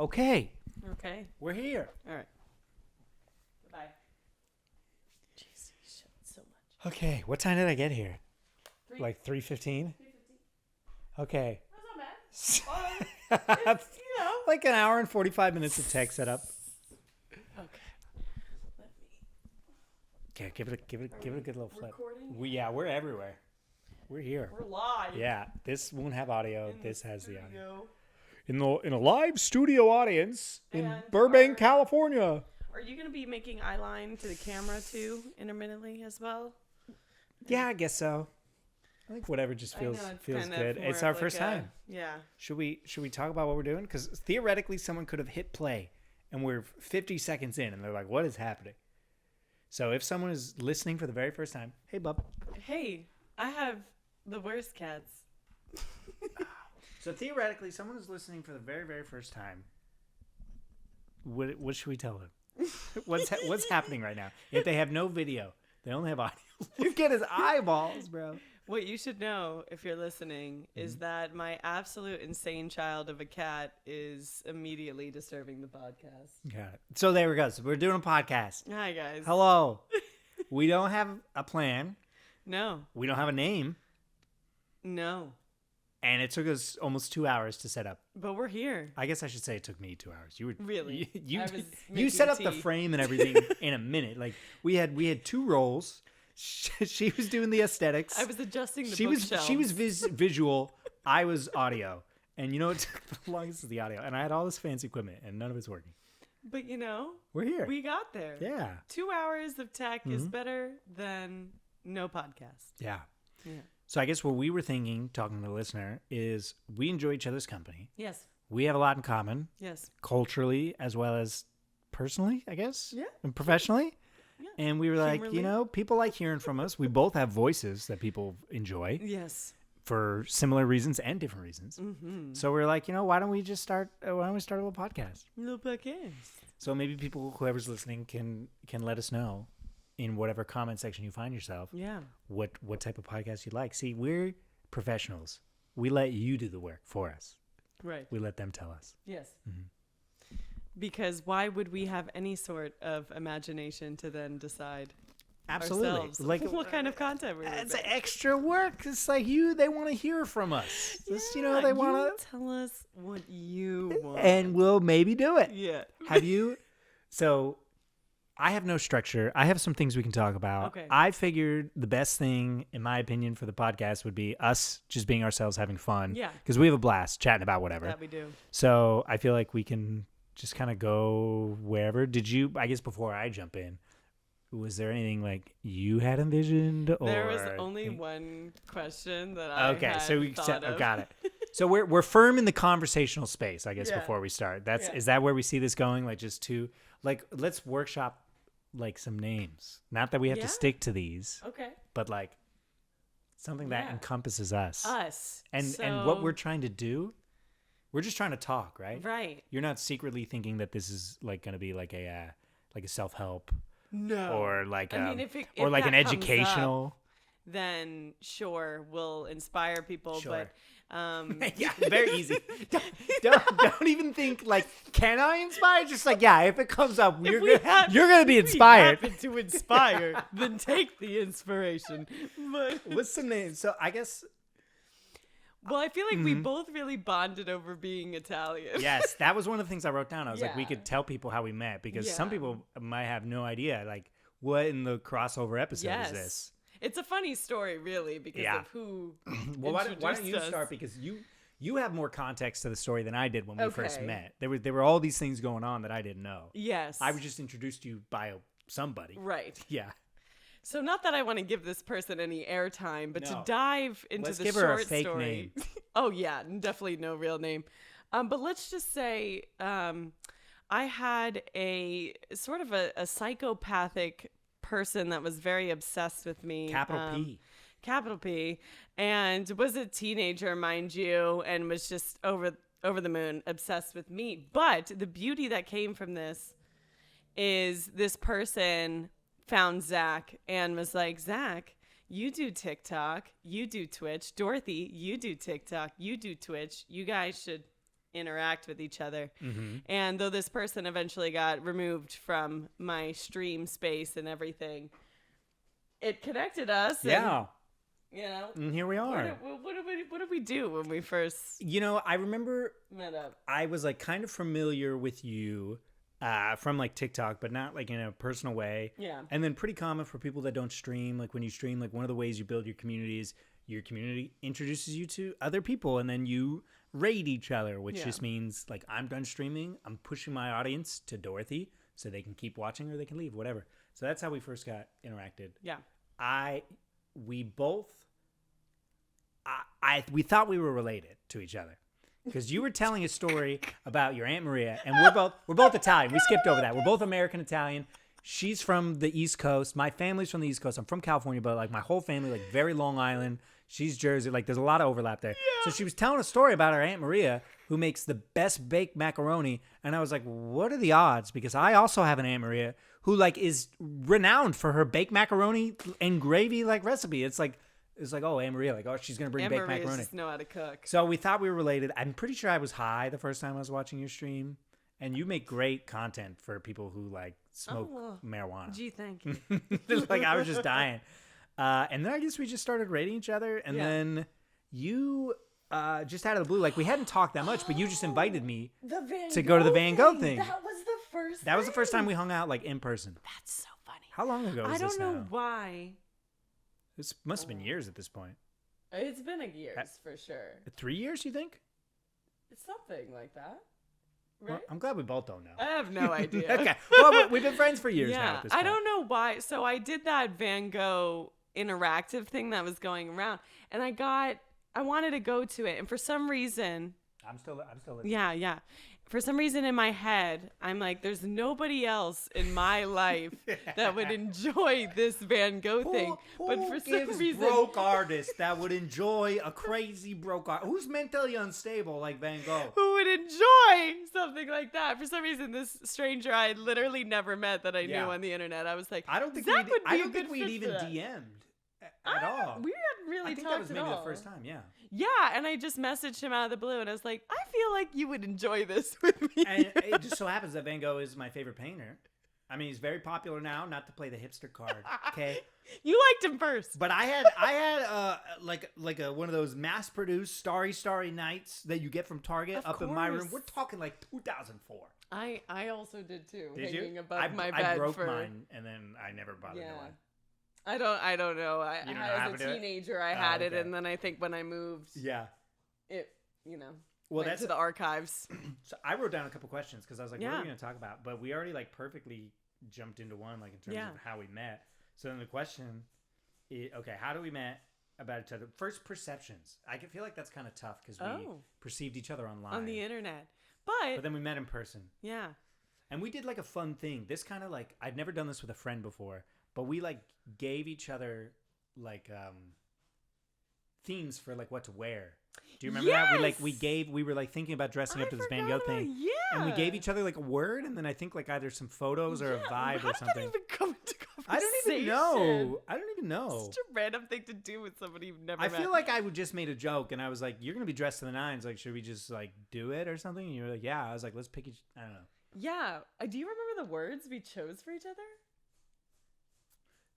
Okay. Okay. We're here. All right. Bye. Jeez, you showed so much. Okay. What time did I get here? 3. Like 3:15? 3:15. Okay. That's not bad. It's, Like an hour and 45 minutes of tech setup. Okay. Let me. Okay, give it a good little flip. Recording? We're everywhere. We're here. We're live. Yeah, this won't have audio. This has the audio. audio. In a live studio audience in And Burbank, California. Are you going to be making eye line to the camera too, intermittently as well? Yeah, I guess so. I think whatever just feels good. It's our first time. Yeah. Should we talk about what we're doing? Because theoretically, someone could have hit play, and we're 50 seconds in, and they're like, "What is happening?" So if someone is listening for the very first time, hey, bub. Hey, I have the worst cats. So theoretically, someone is listening for the very, very first time. What should we tell them? What's happening right now? If they have no video, they only have audio. Look at his eyeballs, bro. What you should know if you're listening is that my absolute insane child of a cat is immediately disturbing the podcast. Got it. So there we go. So we're doing a podcast. Hi, guys. Hello. We don't have a plan. No. We don't have a name. No. And it took us almost 2 hours to set up. But we're here. I guess I should say it took me 2 hours. You were Really? You set up the frame and everything in a minute. Like we had two roles. She was doing the aesthetics. I was adjusting the She bookshelves. was visual. I was audio. And you know what took the longest is the audio. And I had all this fancy equipment and none of it's working. But we're here. we got there. Yeah. 2 hours of tech is better than no podcast. Yeah. Yeah. So I guess what we were thinking, talking to the listener, is we enjoy each other's company. Yes. We have a lot in common. Yes. Culturally as well as personally, I guess. Yeah. And professionally. Yeah. And we were like, Humorly. people like hearing from us. We both have voices that people enjoy Yes. for similar reasons and different reasons. Mm-hmm. So we're like, why don't we start a little podcast? Little podcast. So maybe whoever's listening can let us know in whatever comment section you find yourself. Yeah. What type of podcast you like. See, we're professionals. We let you do the work for us. Right. We let them tell us. Yes. Mm-hmm. Because why would we have any sort of imagination to then decide Absolutely. ourselves what kind of content we're It's making? extra work. It's like they want to hear from us. Just, Yeah, they want you tell us what you want. and we'll maybe do it. Yeah. Have you? So I have no structure. I have some things we can talk about. Okay. I figured the best thing, in my opinion, for the podcast would be us just being ourselves, having fun. Yeah. Because we have a blast chatting about whatever. That we do. So I feel like we can just kind of go wherever. Did you, I guess before I jump in, was there anything like you had envisioned? Or There was only one question that I had so we thought of. got it. So we're firm in the conversational space, I guess, Yeah. before we start. Yeah. Is that where we see this going? Like just to let's workshop like some names. Not that we have Yeah. to stick to these, Okay. but like something that Yeah. encompasses us. And what we're trying to do, we're just trying to talk, right? Right. You're not secretly thinking that this is like going to be like a self-help No. or like I mean, if an that comes educational. up, then sure, we'll inspire people. Sure. But Yeah, very easy. Don't even think like, can I inspire? Just like, yeah, if it comes up, you're gonna be inspired. If we happen to inspire, then take the inspiration. But What's the name? So I guess well, I feel like we both really bonded over being Italian. yes, that was one of the things I wrote down. I was like, we Yeah. could tell people how we met because some Yeah. people might have no idea. Like, what in the crossover episode Yes. is this? It's a funny story, really, because Yeah. of who. Well, why don't you introduced us. start because you have more context to the story than I did when we first Okay. met. There were all these things going on that I didn't know. Yes. I was just introduced to you by somebody. right. Yeah. So not that I want to give this person any airtime, but No. to dive into Let's the give her short a fake story. name. Oh yeah, definitely no real name. But let's just say I had a sort of a psychopathic person that was very obsessed with me. Capital P, and was a teenager, mind you, and was just over the moon obsessed with me. But the beauty that came from this is this person found Zach and was like, Zach, you do TikTok, you do Twitch. Dorothy, you do TikTok, you do Twitch. You guys should interact with each other. Mm-hmm. And though this person eventually got removed from my stream space and everything, it connected us. Yeah. And, you know, And here we are. What did we do when we first You know, I remember met up? I was like kind of familiar with you from like TikTok, but not like in a personal way. Yeah. And then pretty common for people that don't stream. Like when you stream, like one of the ways you build your community is your community introduces you to other people and then you raid each other, which just means like I'm done streaming. I'm pushing my audience to Dorothy so they can keep watching or they can leave, whatever. So that's how we first got interacted. Yeah. We thought we were related to each other because you were telling a story about your Aunt Maria, and we're both Italian. We skipped over that. We're both American Italian. She's from the East Coast. My family's from the East Coast. I'm from California, but like my whole family, like very Long Island. She's Jersey. Like there's a lot of overlap there. Yeah. So she was telling a story about her Aunt Maria, who makes the best baked macaroni, and I was like, what are the odds? Because I also have an Aunt Maria who like is renowned for her baked macaroni and gravy like recipe. It's like, oh, Aunt Maria, like, oh, she's going to bring Aunt baked Maria's macaroni. just know how to cook. So we thought we were related. I'm pretty sure I was high the first time I was watching your stream. And you make great content for people who, like, smoke marijuana. Gee, thank you. Like, I was just dying. And then I guess we just started rating each other. And then you just out of the blue, like, we hadn't talked that much, but you just invited me to go to the Van Gogh thing. That was the first That was the first time we hung out, like, in person. That's so funny. How long ago was this I don't know now? why. This must have been years at this point. It's been years for sure. 3 years, you think? It's something like that. Right? Well, I'm glad we both don't know. I have no idea. Okay. Well, we've been friends for years now at this point. I don't know why. So I did that Van Gogh interactive thing that was going around, and I wanted to go to it, and for some reason, I'm still listening. yeah. For some reason in my head, I'm like, there's nobody else in my life that would enjoy this Van Gogh thing. But for some reason, broke artists that would enjoy a crazy broke artist who's mentally unstable like Van Gogh. Who would enjoy something like that? For some reason, this stranger I had literally never met that I knew on the internet, I was like, I don't think we'd even DM'd at all. We hadn't really I think talked that was maybe the first time, yeah. Yeah, and I just messaged him out of the blue, and I was like, I feel like you would enjoy this with me. And it just so happens that Van Gogh is my favorite painter. I mean, he's very popular now, not to play the hipster card, okay? You liked him first. But I had like one of those mass-produced Starry Nights that you get from Target in my room. We're talking like 2004. I also did too. Did hanging you? above my bed. I broke mine, and then I never bothered to one. I don't know. As a teenager, I had it, okay. and then I think when I moved, it went to the archives. So I wrote down a couple questions because I was like, what are we going to talk about? But we already like perfectly jumped into one, like in terms of how we met. So then the question is, okay, how do we met about each other? First, perceptions. I feel like that's kind of tough because we perceived each other online. On the internet. But then we met in person. Yeah. And we did like a fun thing. This kind of like, I'd never done this with a friend before, but we like gave each other like themes for like what to wear. Do you remember that? We were like thinking about dressing up to this Van Gogh thing. Yeah. And we gave each other like a word, and then I think like either some photos or a vibe or something. How did that even come into conversation? I don't even know. Such a random thing to do with somebody you've never met. I feel like I would just made a joke, and I was like, "You're gonna be dressed to the nines. Like, should we just like do it or something?" And you were like, "Yeah." I was like, "Let's pick each." I don't know. Yeah. Do you remember the words we chose for each other?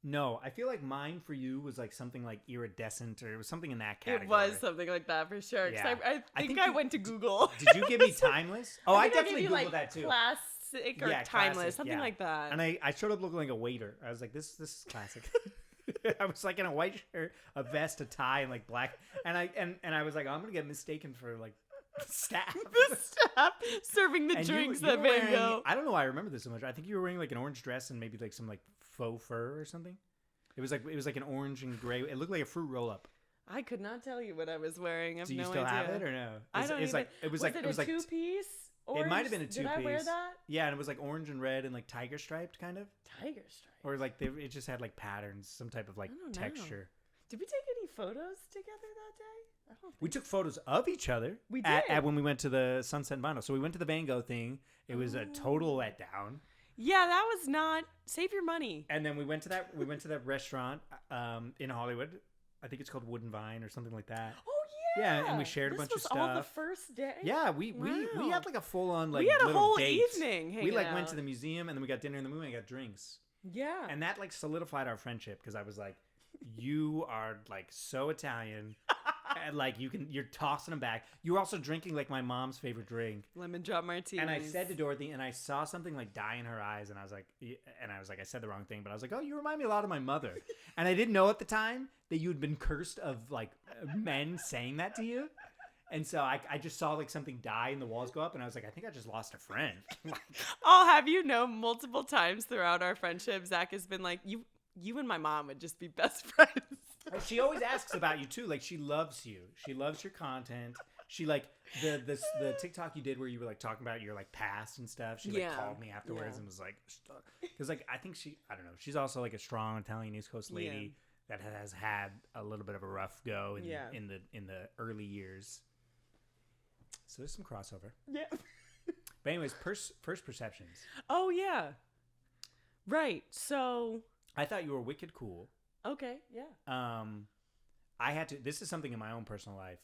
No, I feel like mine for you was like something like iridescent, or it was something in that category. It was something like that for sure. Yeah. I think I went to Google. Did you give me timeless? Oh, I definitely Googled like that too. Classic or timeless, classic, something like that. And I showed up looking like a waiter. I was like, this is classic. I was like in a white shirt, a vest, a tie, and like black. And I was like, I'm gonna get mistaken for like staff. The staff serving the drinks that Van Gogh. I don't know why I remember this so much. I think you were wearing like an orange dress and maybe like some like faux fur or something. It was like an orange and gray. It looked like a fruit roll up. I could not tell you what I was wearing. I have Do you no still idea. have it or no? I don't even. It was it like a two-piece? It might have been a two-piece. Did I wear that? Yeah, and it was like orange and red and like tiger striped kind of. Tiger striped. Or like it just had like patterns, some type of like texture. Did we take any photos together that day? I don't think we took photos of each other. We did. At when we went to the Sunset and Vinyl. So we went to the Van Gogh thing. It was a total letdown. Yeah, that was not. Save your money. And then we went to that restaurant in Hollywood. I think it's called Wooden Vine or something like that. Oh Yeah, and we shared a bunch of This was all the stuff. first day? Yeah, we Wow. had like a full on like We had a little whole date. evening We hanging like went to out. the museum and then we got dinner in the movie and got drinks. Yeah. And that like solidified our friendship because I was like, you are like so Italian. And like you're tossing them back. You were also drinking like my mom's favorite drink. Lemon drop martinis. And I said to Dorothy, and I saw something like dye in her eyes, and I was like, I said the wrong thing, but I was like, oh, you remind me a lot of my mother. And I didn't know at the time that you had been cursed of like men saying that to you. And so I just saw like something dye and the walls go up, and I was like, I think I just lost a friend. I'll have you know, multiple times throughout our friendship, Zach has been like, you and my mom would just be best friends. She always asks about you too. Like she loves you. She loves your content. She like the TikTok you did where you were like talking about your like past and stuff. She like called me afterwards and was like, because like I think I don't know. She's also like a strong Italian East Coast lady that has had a little bit of a rough go in the early years. So there's some crossover. Yeah. But anyways, first perceptions. Oh yeah. Right. So I thought you were wicked cool. Okay, yeah. I had to. This is something in my own personal life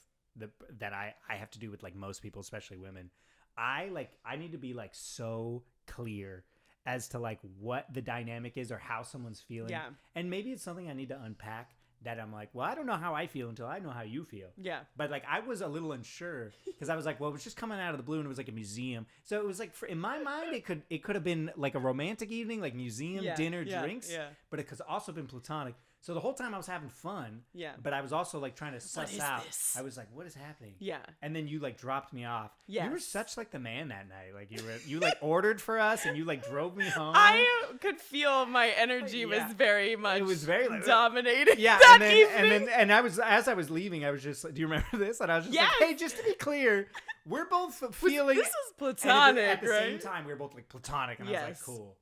that I have to do with like most people, especially women. I need to be like so clear as to like what the dynamic is or how someone's feeling. Yeah. And maybe it's something I need to unpack. That I'm like, well, I don't know how I feel until I know how you feel. Yeah. But like, I was a little unsure because I was like, well, it was just coming out of the blue and it was like a museum. So it was like, in my mind, it could have been like a romantic evening, like museum, dinner, drinks. Yeah. But it could also been platonic. So the whole time I was having fun. Yeah. But I was also like trying to suss out. This? I was like, what is happening? Yeah. And then you like dropped me off. Yeah. You were such like the man that night. Like you like ordered for us and you like drove me home. I could feel my energy was very much. It was very like, dominating. Yeah. That and then as I was leaving, I was just like, do you remember this? And I was just like, hey, just to be clear, we're both feeling. This is platonic, at the right? same time, we were both like platonic, and I was like, cool.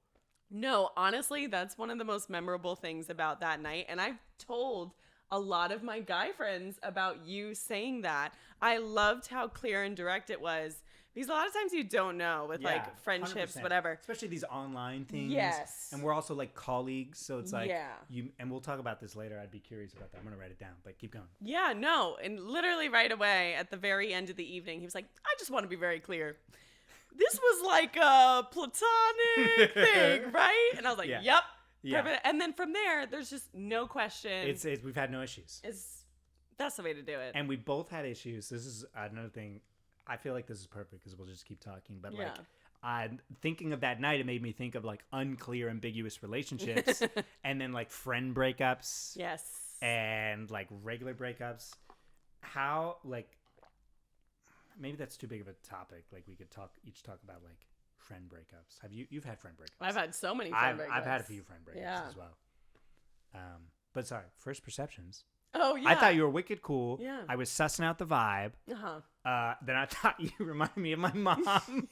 No, honestly, that's one of the most memorable things about that night. And I've told a lot of my guy friends about you saying that. I loved how clear and direct it was. Because a lot of times you don't know with like friendships, 100%. whatever. Especially these online things. Yes. And we're also like colleagues. So it's like, yeah. And we'll talk about this later. I'd be curious about that. I'm going to write it down, but keep going. Yeah, no. And literally right away at the very end of the evening, he was like, I just want to be very clear. This was like a platonic thing, right? And I was like, yep. Yeah. Perfect. And then from there, there's just no question. We've had no issues. That's the way to do it. And we both had issues. This is another thing. I feel like this is perfect because we'll just keep talking. But like, thinking of that night, it made me think of like unclear, ambiguous relationships, and then like friend breakups. Yes. And like regular breakups. How like maybe that's too big of a topic. Like we could each talk about like friend breakups. You've had friend breakups? I've had so many friend breakups. I've had a few friend breakups as well. But sorry, first perceptions. Oh, yeah. I thought you were wicked cool. Yeah. I was sussing out the vibe. Then I thought you reminded me of my mom.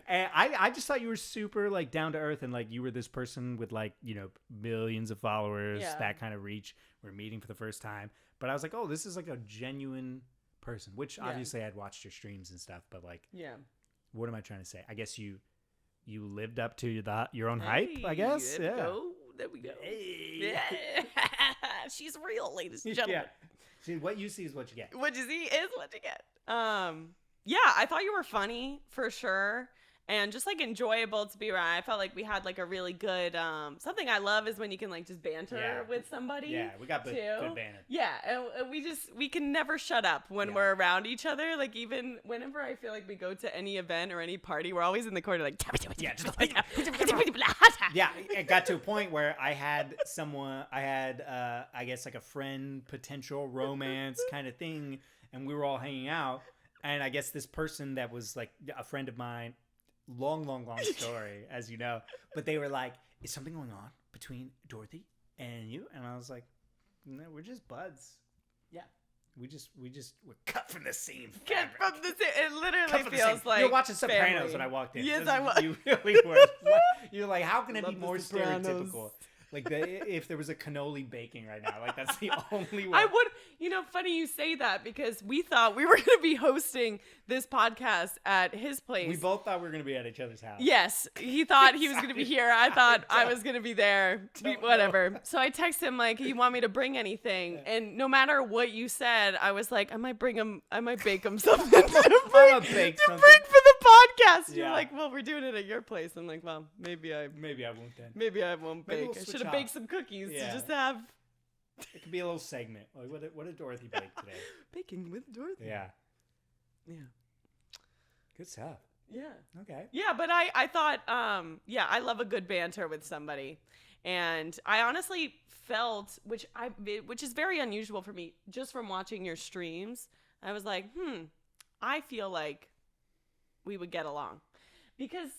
And I just thought you were super like down to earth and like you were this person with like, you know, millions of followers, that kind of reach. We're meeting for the first time. But I was like, oh, this is like a genuine person, which obviously I'd watched your streams and stuff. But like, what am I trying to say? I guess you lived up to your own hype, I guess. There we go. Hey. Yeah. She's real, ladies and gentlemen. See, what you see is what you get. What you see is what you get. Yeah, I thought you were funny for sure. And just like enjoyable to be around. I felt like we had like a really good something I love is when you can like just banter with somebody. Yeah, we got good banter. Yeah, and we can never shut up when we're around each other. Like even whenever I feel like we go to any event or any party, we're always in the corner like yeah, it got to a point where I had I guess like a friend potential romance kind of thing, and we were all hanging out, and I guess this person that was like a friend of mine. Long story, as you know. But they were like, is something going on between Dorothy and you? And I was like, no, we're just buds. Yeah. We're cut from the same fabric. Cut from the same. It literally feels like you were watching Sopranos family. when I walked in. Yes, I was. You really were. You're like, how can it be more Sopranos. stereotypical? Like if there was a cannoli baking right now, like that's the only way. I would, funny you say that because we thought we were going to be hosting this podcast at his place. We both thought we were going to be at each other's house. Yes, he thought he was going to be here. I thought I was going to be there. Whatever. So I text him like, "You want me to bring anything?" And no matter what you said, I was like, "I might bake him something to bring for the podcast." You're like, "Well, we're doing it at your place." I'm like, "Well, maybe I won't then. Maybe I won't Maybe bake. we'll I switch should have baked some cookies to just have It could be a little segment. Like, what did Dorothy bake today? baking with Dorothy." Yeah. Yeah. Good stuff. Yeah. Okay. Yeah, but I thought, I love a good banter with somebody. And I honestly felt, which is very unusual for me, just from watching your streams, I was like, I feel like we would get along. Because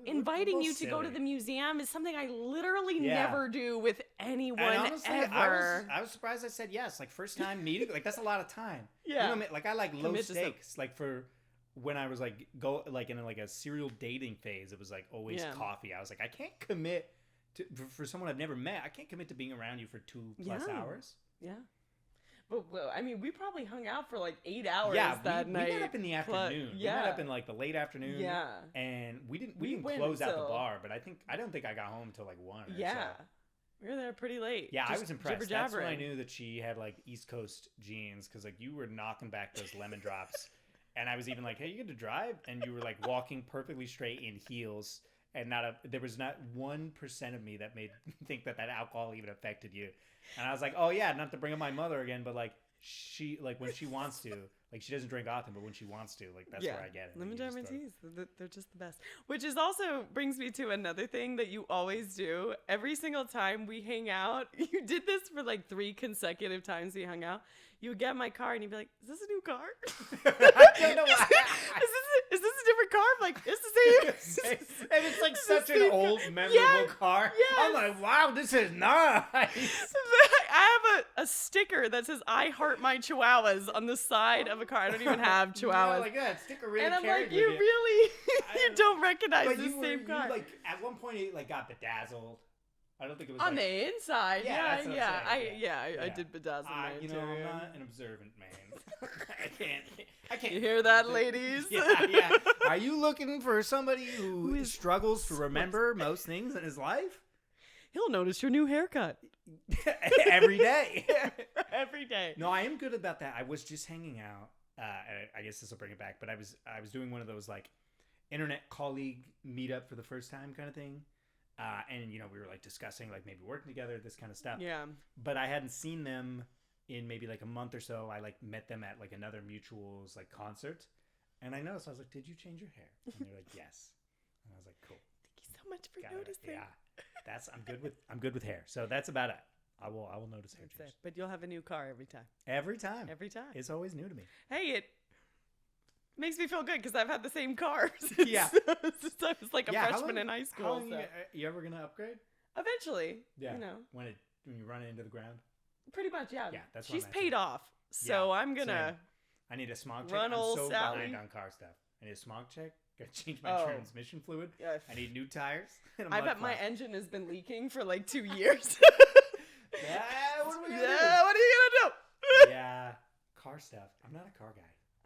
inviting you to go to the museum is something I literally never do with anyone honestly, ever. I was surprised I said yes. Like, first time meeting, like, that's a lot of time. Yeah. You know what I mean? Like, I like low Commit to stakes. Like, for when I was like in like a serial dating phase, it was like always coffee. I was like, I can't commit to for someone I've never met. I can't commit to being around you for 2+ hours. Yeah. But I mean, we probably hung out for like 8 hours that night. We met up in the afternoon. We met up in like the late afternoon. Yeah. And we didn't close out the bar, but I don't think I got home until like 1 or so. We were there pretty late. Yeah, I was impressed. That's when I knew that she had like East Coast genes, because like you were knocking back those lemon drops. And I was even like, "Hey, you get to drive?" And you were like walking perfectly straight in heels, and there was not 1% of me that made me think that alcohol even affected you. And I was like, "Oh yeah, not to bring up my mother again, but like she, like when she wants to, like she doesn't drink often, but when she wants to, like that's where I get it." Lemon lemon teas, they're just the best. Which is also brings me to another thing that you always do. Every single time we hang out, you did this for like 3 consecutive times we hung out. You would get in my car and you'd be like, "Is this a new car?" I don't know why. Is this a different car? I'm like, it's the same. And it's like such an old, memorable car. Yes. I'm like, wow, this is nice. I have a sticker that says "I heart my chihuahuas" on the side of a car. I don't even have chihuahuas. No, like that sticker really. And I'm carried like, you with really, you don't recognize but the same car. You, like at one point, it like got bedazzled. I don't think it was on like, the inside. Yeah, that's what I'm saying. I did bedazzle my interior. I'm not an observant man. I can't. You hear that, ladies? Yeah. Are you looking for somebody who struggles to remember most things in his life? He'll notice your new haircut every day. Every day. No, I am good about that. I was just hanging out. I guess this will bring it back, but I was doing one of those like internet colleague meetup for the first time kind of thing. And you know, we were like discussing like maybe working together, this kind of stuff. Yeah. But I hadn't seen them in maybe like a month or so. I like met them at like another mutual's like concert, and I noticed, I was like, "Did you change your hair?" And they're like, "Yes." And I was like, "Cool. Thank you so much for noticing." Yeah, I'm good with hair. So that's about it. I will notice hair change. But you'll have a new car every time. Every time. It's always new to me. Hey, it makes me feel good because I've had the same car since since I was like a freshman in high school. You ever gonna upgrade? Eventually. Yeah. You know. When you run it into the ground. Pretty much, yeah. Yeah, that's what she's I'm paid off, so I'm gonna. Same. I need a smog check. Run I'm old so Sally. behind on car stuff. I need a smog check. Gotta change my transmission fluid. Yeah. I need new tires. I bet my engine has been leaking for like 2 years. Yeah, what are we gonna do? What are you gonna do? Yeah, car stuff. I'm not a car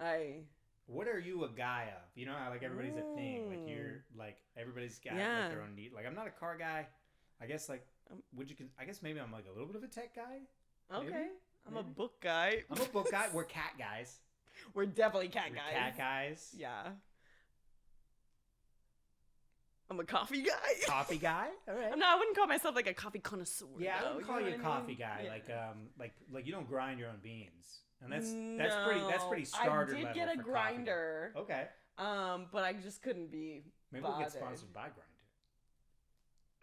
guy. What are you a guy of? You know how like everybody's a thing. Like you're like everybody's got like their own need. Like I'm not a car guy. I guess like I guess maybe I'm like a little bit of a tech guy. Okay. Maybe? I'm a book guy. I'm a book guy. We're cat guys. We're definitely cat guys. Cat guys. Yeah. I'm a coffee guy. Coffee guy. All right. I wouldn't call myself like a coffee connoisseur. Yeah, though. I would call you a coffee guy. Yeah. Like you don't grind your own beans, and that's pretty starter level. I did get a grinder. Coffee. Okay. But I just couldn't be. Maybe bothered. we'll get sponsored by Grinder.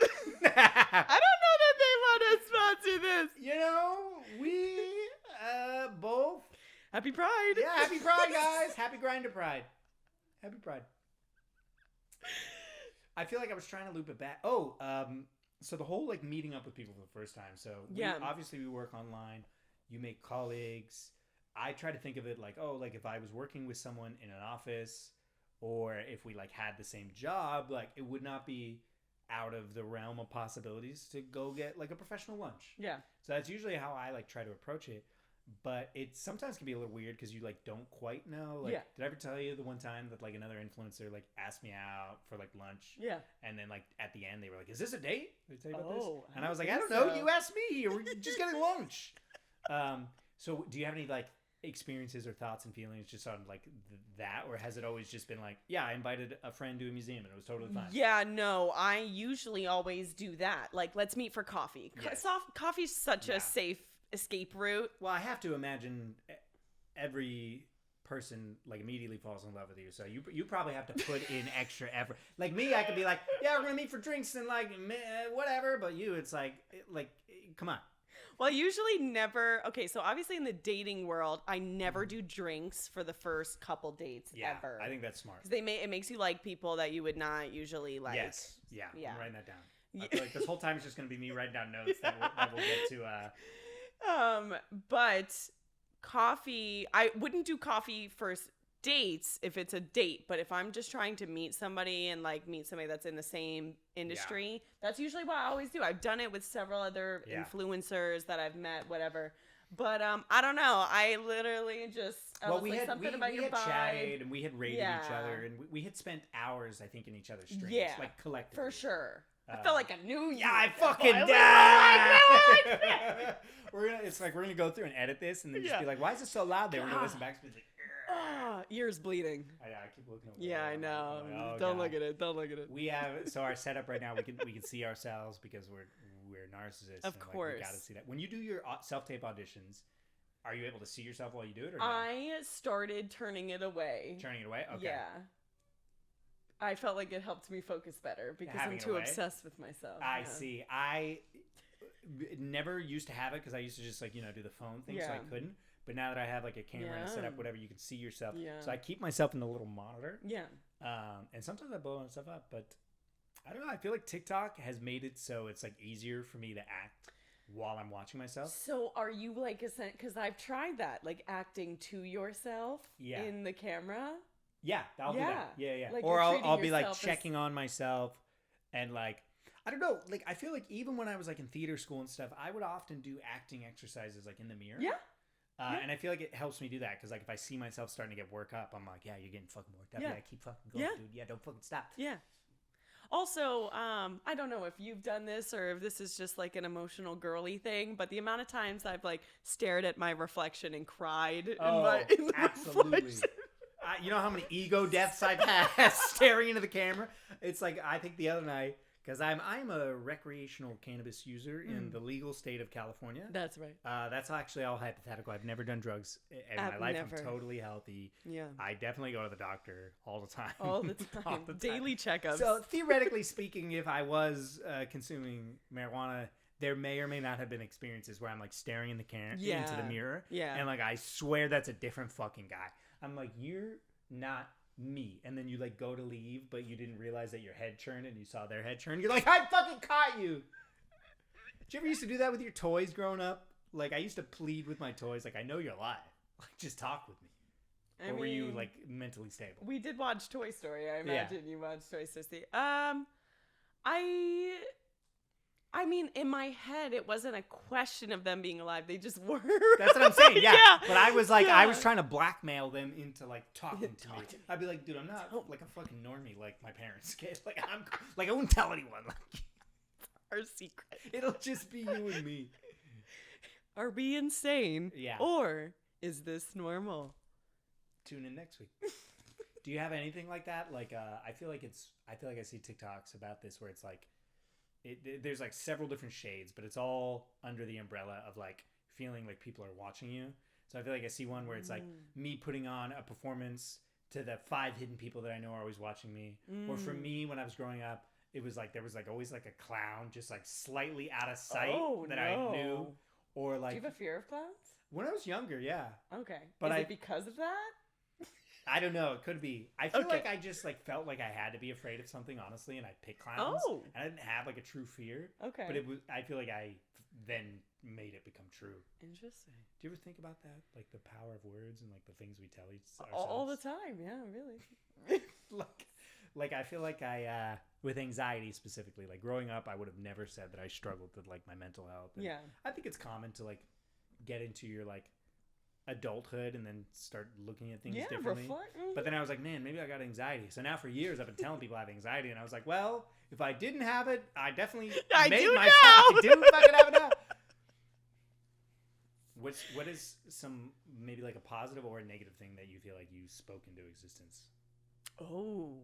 I don't know that they want to sponsor this. You know, we both. Happy Pride. Yeah, happy Pride, guys. Happy Grinder Pride. Happy Pride. I feel like I was trying to loop it back. So the whole like meeting up with people for the first time. So obviously we work online. You make colleagues. I try to think of it like, like if I was working with someone in an office, or if we like had the same job, like it would not be out of the realm of possibilities to go get like a professional lunch. Yeah. So that's usually how I like try to approach it. but it sometimes can be a little weird because you like don't quite know. Like, did I ever tell you the one time that like another influencer like asked me out for like lunch? Yeah. And then like at the end they were like, "Is this a date?" Did I tell you about this? Oh, And I was like, "I don't know. You asked me. We're just getting lunch." So do you have any like experiences or thoughts and feelings just on like that, or has it always just been like, yeah, I invited a friend to a museum and it was totally fine? Yeah, no, I usually always do that. Like, let's meet for coffee. Yes. Coffee's such a safe escape route. Well, I have to imagine every person like immediately falls in love with you, so you probably have to put in extra effort. Like me, I could be like, yeah, we're gonna meet for drinks and like whatever, but you, it's like come on. Well, usually never. Okay, so obviously in the dating world, I never do drinks for the first couple dates ever. I think that's smart. Because it makes you like people that you would not usually like. Yes. Yeah. I'm writing that down. I feel like this whole time is just going to be me writing down notes that we'll get to. But coffee, I wouldn't do coffee first dates if it's a date, but if I'm just trying to meet somebody and like meet somebody that's in the same industry, that's usually what I always do. I've done it with several other influencers that I've met, whatever. But I don't know. I literally just we had chatted and we had rated each other and we had spent hours, I think, in each other's drinks, like collectively. For sure. I felt like I knew you. Yeah, I fucking died. It's like we're gonna go through and edit this and then just be like, why is it so loud? They were gonna listen back to like, ear's bleeding. I keep looking. Yeah, I know. Like, oh, Don't look at it. Don't look at it. We have our setup right now. We can see ourselves because we're narcissists. Of course, we got to see that. When you do your self-tape auditions, are you able to see yourself while you do it? Or no? I started turning it away. Turning it away? Okay. Yeah. I felt like it helped me focus better because I'm too obsessed with myself. I see. I never used to have it because I used to just like do the phone thing, so I couldn't. But now that I have like a camera and a setup, whatever, you can see yourself. Yeah. So I keep myself in the little monitor. Yeah. And sometimes I blow stuff up, but I don't know. I feel like TikTok has made it so it's like easier for me to act while I'm watching myself. So are you like because I've tried that, like acting to yourself in the camera. Yeah, I'll do that. Yeah. Like or I'll be like checking on myself and like I don't know. Like I feel like even when I was like in theater school and stuff, I would often do acting exercises like in the mirror. Yeah. And I feel like it helps me do that because like if I see myself starting to get work up, I'm like, yeah, you're getting fucking worked up. Yeah, keep fucking going, dude. Yeah, don't fucking stop. Yeah. Also, I don't know if you've done this or if this is just like an emotional girly thing, but the amount of times I've like stared at my reflection and cried in the absolutely. reflection. You know how many ego deaths I've had staring into the camera? It's like I think the other night. Because I'm a recreational cannabis user in the legal state of California. That's right. That's actually all hypothetical. I've never done drugs in my life. Never. I'm totally healthy. Yeah. I definitely go to the doctor all the time. All the time. Daily checkups. So theoretically speaking, if I was consuming marijuana, there may or may not have been experiences where I'm like staring in the into the mirror. Yeah. And like I swear that's a different fucking guy. I'm like, you're not me, and then you like go to leave but you didn't realize that your head turned and you saw their head turn. You're like, I fucking caught you. Did you ever used to do that with your toys growing up? Like I used to plead with my toys like, I know you're alive, like just talk with me. Or were you like mentally stable? We did watch Toy Story. I imagine you watched Toy Story. I mean, in my head, it wasn't a question of them being alive. They just were. That's what I'm saying. Yeah. But I was like, I was trying to blackmail them into like talking to me. I'd be like, dude, I'm not like a fucking normie like my parents. Okay? Like I won't tell anyone. Like our secret. It'll just be you and me. Are we insane? Yeah. Or is this normal? Tune in next week. Do you have anything like that? Like, I feel like I see TikToks about this where it's like. There's like several different shades, but it's all under the umbrella of like feeling like people are watching you. So I feel like I see one where it's like me putting on a performance to the 5 hidden people that I know are always watching me. Or for me, when I was growing up, it was like there was like always like a clown just like slightly out of sight I knew. Or like, do you have a fear of clowns? When I was younger, yeah. Okay, but is it because of that? I don't know. It could be. I feel like I just like felt like I had to be afraid of something, honestly, and I picked clowns. Oh. And I didn't have like a true fear. Okay. But I feel like I then made it become true. Interesting. Do you ever think about that? Like the power of words and like the things we tell ourselves? All the time. Yeah, really. like I feel like I, with anxiety specifically, like growing up, I would have never said that I struggled with like my mental health. And I think it's common to like get into your like adulthood and then start looking at things Yeah, differently. reflect. But then I was like, man, maybe I got anxiety. So now for years I've been telling people I have anxiety, and I was like, well, if I didn't have it, I definitely I made do myself. now. I do fucking have it now. What is some maybe like a positive or a negative thing that you feel like you spoke into existence? Oh.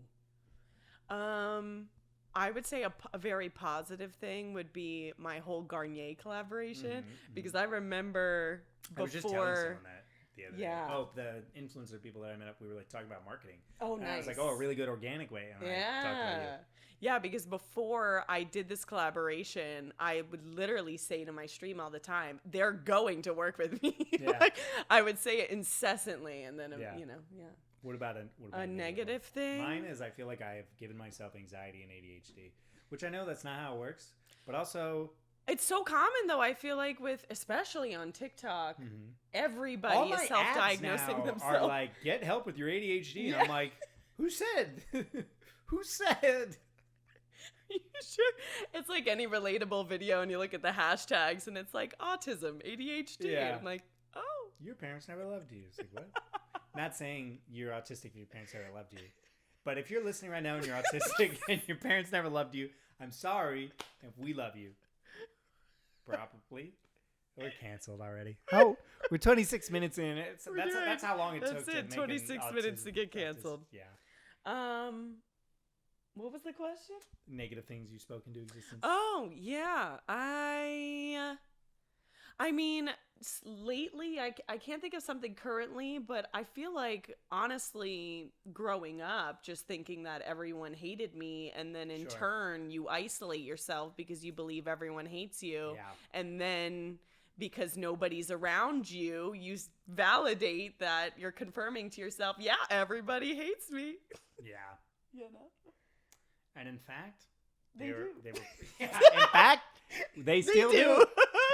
I would say a very positive thing would be my whole Garnier collaboration, because I remember I was just telling someone that the other day. Oh, the influencer people that I met up, we were like talking about marketing. Oh, and nice. I was like, oh, a really good organic way. And I talked about you. Yeah, because before I did this collaboration, I would literally say to my stream all the time, they're going to work with me. Yeah. Like, I would say it incessantly, and then, yeah. What about A negative thing? Mine is I feel like I have given myself anxiety and ADHD, which I know that's not how it works, but also... It's so common, though, I feel like, especially on TikTok, everybody all is my self-diagnosing ads now themselves. are like, get help with your ADHD. Yeah. And I'm like, who said? Who said? You sure? It's like any relatable video, and you look at the hashtags, and it's like autism, ADHD. Yeah. I'm like, oh. Your parents never loved you. It's like, what? Not saying you're autistic if your parents never loved you. But if you're listening right now and you're autistic and your parents never loved you, I'm sorry if we love you. Probably. We're canceled already. Oh, we're 26 minutes in. That's how long it took to make 26 minutes to get canceled. Yeah. What was the question? Negative things you spoke into existence. Oh, yeah. I mean, lately, I can't think of something currently, but I feel like, honestly, growing up, just thinking that everyone hated me, and then in turn, you isolate yourself because you believe everyone hates you. Yeah. And And then, because nobody's around you, you validate that you're confirming to yourself, yeah, everybody hates me. Yeah. You know? And in fact, They do. In fact, they still do.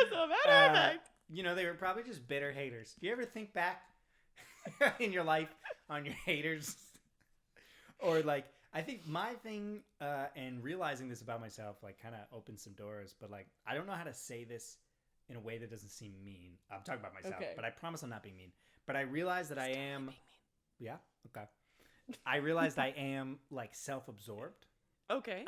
So matter of fact. You know, they were probably just bitter haters. Do you ever think back in your life on your haters? Or like, I think my thing, and realizing this about myself, like kind of opened some doors, but like, I don't know how to say this in a way that doesn't seem mean. I'm talking about myself, but I promise I'm not being mean. But I realized that I am, yeah, okay. I realized I am like self-absorbed. Okay.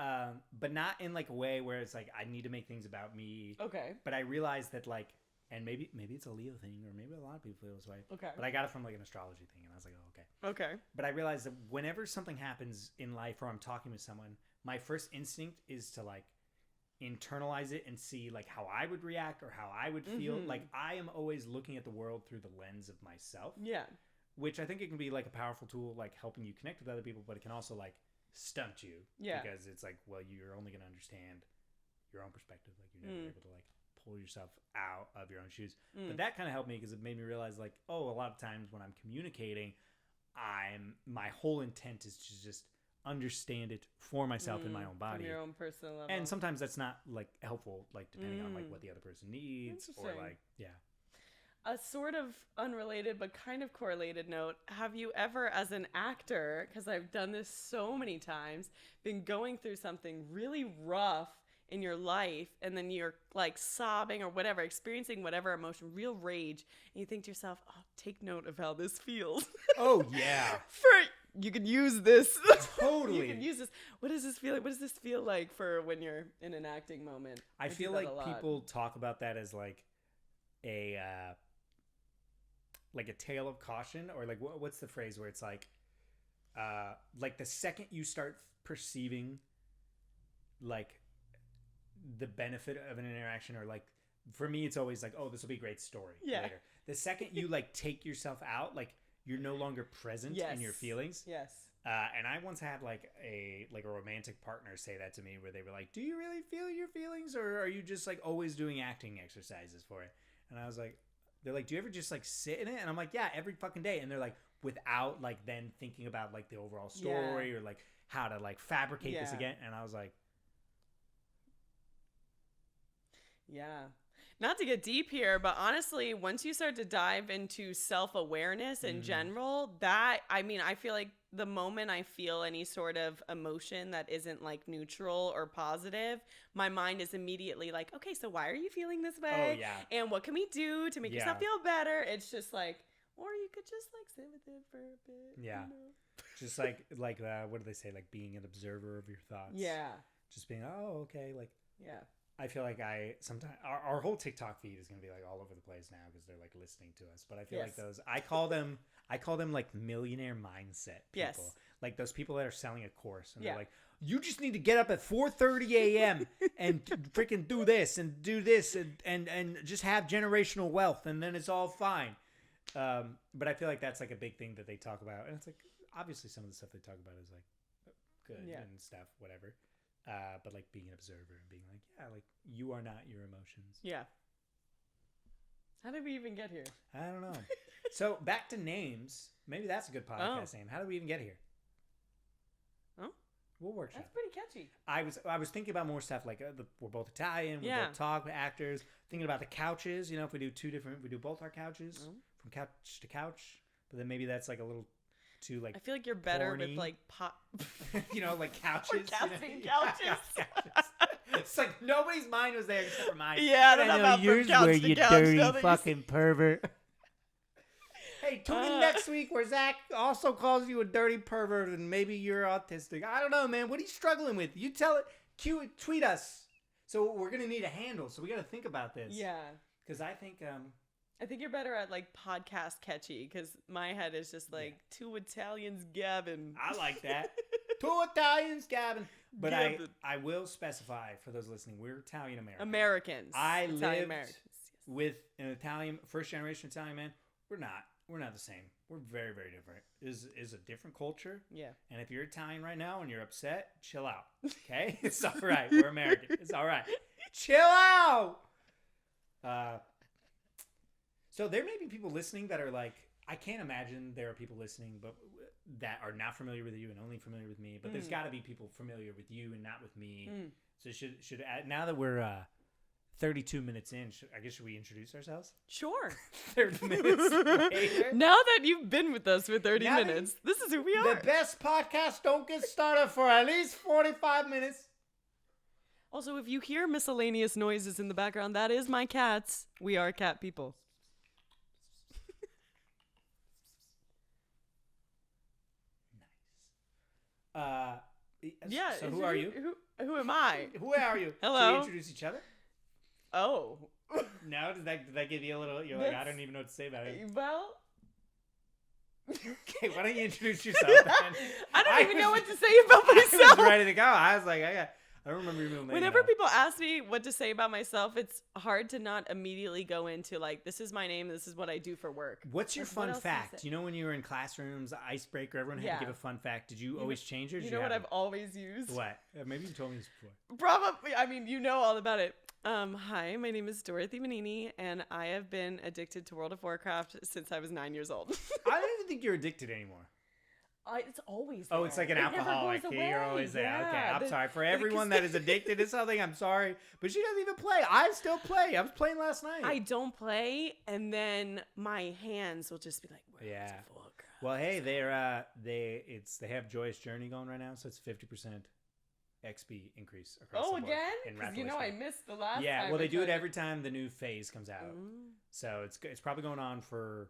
But not in like a way where it's like I need to make things about me. Okay. But I realized that like, and maybe it's a Leo thing, or maybe a lot of people feel this way. Okay. But I got it from like an astrology thing, and I was like, oh, okay. Okay. But I realized that whenever something happens in life, or I'm talking with someone, my first instinct is to like internalize it and see like how I would react or how I would feel. Like I am always looking at the world through the lens of myself. Yeah. Which I think it can be like a powerful tool, like helping you connect with other people, but it can also like stunt you. Yeah. Because it's like, well, you're only going to understand your own perspective. Like you're never able to like pull yourself out of your own shoes. But that kind of helped me because it made me realize like, oh, a lot of times when I'm communicating, my whole intent is to just understand it for myself in my own body. From your own personal level. And sometimes that's not like helpful, like depending on like what the other person needs or like, yeah. A sort of unrelated but kind of correlated note, have you ever, as an actor, because I've done this so many times, been going through something really rough in your life, and then you're like sobbing or whatever, experiencing whatever emotion, real rage, and you think to yourself, oh, take note of how this feels. Oh, yeah. You can use this. Totally. You can use this. What does this feel like? What does this feel like for when you're in an acting moment? I feel like people talk about that as like a tale of caution, or like what's the phrase where it's like the second you start perceiving like the benefit of an interaction, or like for me it's always like, oh, this will be a great story later. The second you like take yourself out, like you're no longer present in your feelings. Yes. And I once had like a romantic partner say that to me, where they were like, do you really feel your feelings, or are you just like always doing acting exercises for it? And I was like, they're like, do you ever just like sit in it? And I'm like, yeah, every fucking day. And they're like, without like then thinking about like the overall story or like how to like fabricate this again. And I was like, yeah. Not to get deep here, but honestly, once you start to dive into self-awareness in general, I feel like the moment I feel any sort of emotion that isn't like neutral or positive, my mind is immediately like, okay, so why are you feeling this way? Oh, yeah. And what can we do to make yourself feel better? It's just like, Or you could just like sit with it for a bit. Yeah. You know? Just like what do they say? Like being an observer of your thoughts. Yeah. Just being, oh, okay. Like, Yeah. I feel like sometimes our whole TikTok feed is going to be like all over the place now because they're like listening to us. But I feel like those, I call them like millionaire mindset people. Yes. Like those people that are selling a course and Yeah. they're like, you just need to get up at 4:30 a.m. and freaking do this and just have generational wealth and then it's all fine. But I feel like that's like a big thing that they talk about. And it's like, obviously some of the stuff they talk about is like good and stuff, whatever. But like being an observer and being like, yeah, like you are not your emotions. Yeah. How did we even get here? I don't know. So back to names. Maybe that's a good podcast name. How did we even get here? Oh, We'll workshop. that's pretty catchy. I was thinking about more stuff like we're both Italian. We both talk actors. Thinking about the couches. You know, if we do both our couches from couch to couch. But then maybe that's like a little too like. I feel like you're better porny. with like pop. You know, like couches. We're casting couches. couches. It's like nobody's mind was there except for mine. Yeah, I don't know about yours from couch were, to you couch, dirty now that you fucking pervert. Hey, tune in next week where Zach also calls you a dirty pervert and maybe you're autistic. I don't know, man. What are you struggling with? You tell it. Tweet us. So we're gonna need a handle. So we got to think about this. Yeah. Because I think you're better at like podcast catchy because my head is just like two Italians gabbing. I like that. Two Italians gabbing. But Gabbing. I will specify for those listening, we're Italian Americans. Americans. I Italian lived Americans. with an Italian, first generation Italian man. We're not the same. We're very, very different. It is a different culture. Yeah. And if you're Italian right now and you're upset, chill out. Okay? It's all right. We're American. It's all right. Chill out. So there may be people listening that are like, I can't imagine there are people listening, but that are not familiar with you and only familiar with me. But there's got to be people familiar with you and not with me. So should now that we're 32 minutes in, should we introduce ourselves? Sure. 30 minutes later. Now that you've been with us for 30 minutes, this is who we are. The best podcast don't get started for at least 45 minutes. Also, if you hear miscellaneous noises in the background, that is my cats. We are cat people. Yeah. So who are you? Who am I? Who are you? Hello. Should we introduce each other? Oh. No? Did that give you a little? You're like, I don't even know what to say about it. Well. Okay, why don't you introduce yourself then? I don't even know what to say about I myself. was ready to go. I was like, I don't remember your middle name. Whenever people ask me what to say about myself, it's hard to not immediately go into like, this is my name, this is what I do for work. What's your Like, what fun else do you fact? say? You know when you were in classrooms, icebreaker, everyone had to give a fun fact. Did you always change it? You know what I've always used? What? Maybe you told me this before. Probably. I mean, you know all about it. Hi, my name is Dorothy Mannine, and I have been addicted to World of Warcraft since I was 9 years old. I don't even think you're addicted anymore. It's always Oh, there. it's like an It never alcoholic. goes You're away. always there. Yeah, Okay, I'm sorry. For because- everyone that is addicted to something, I'm sorry. But she doesn't even play. I still play. I was playing last night. I don't play, and then my hands will just be like, World of Warcraft. Well, hey, they have Joyous Journey going right now, so it's 50% XP increase across the board. Again? in Because Rapid I Wars. missed the last time. Yeah, well, I they do it tried every time the new phase comes out. So it's probably going on for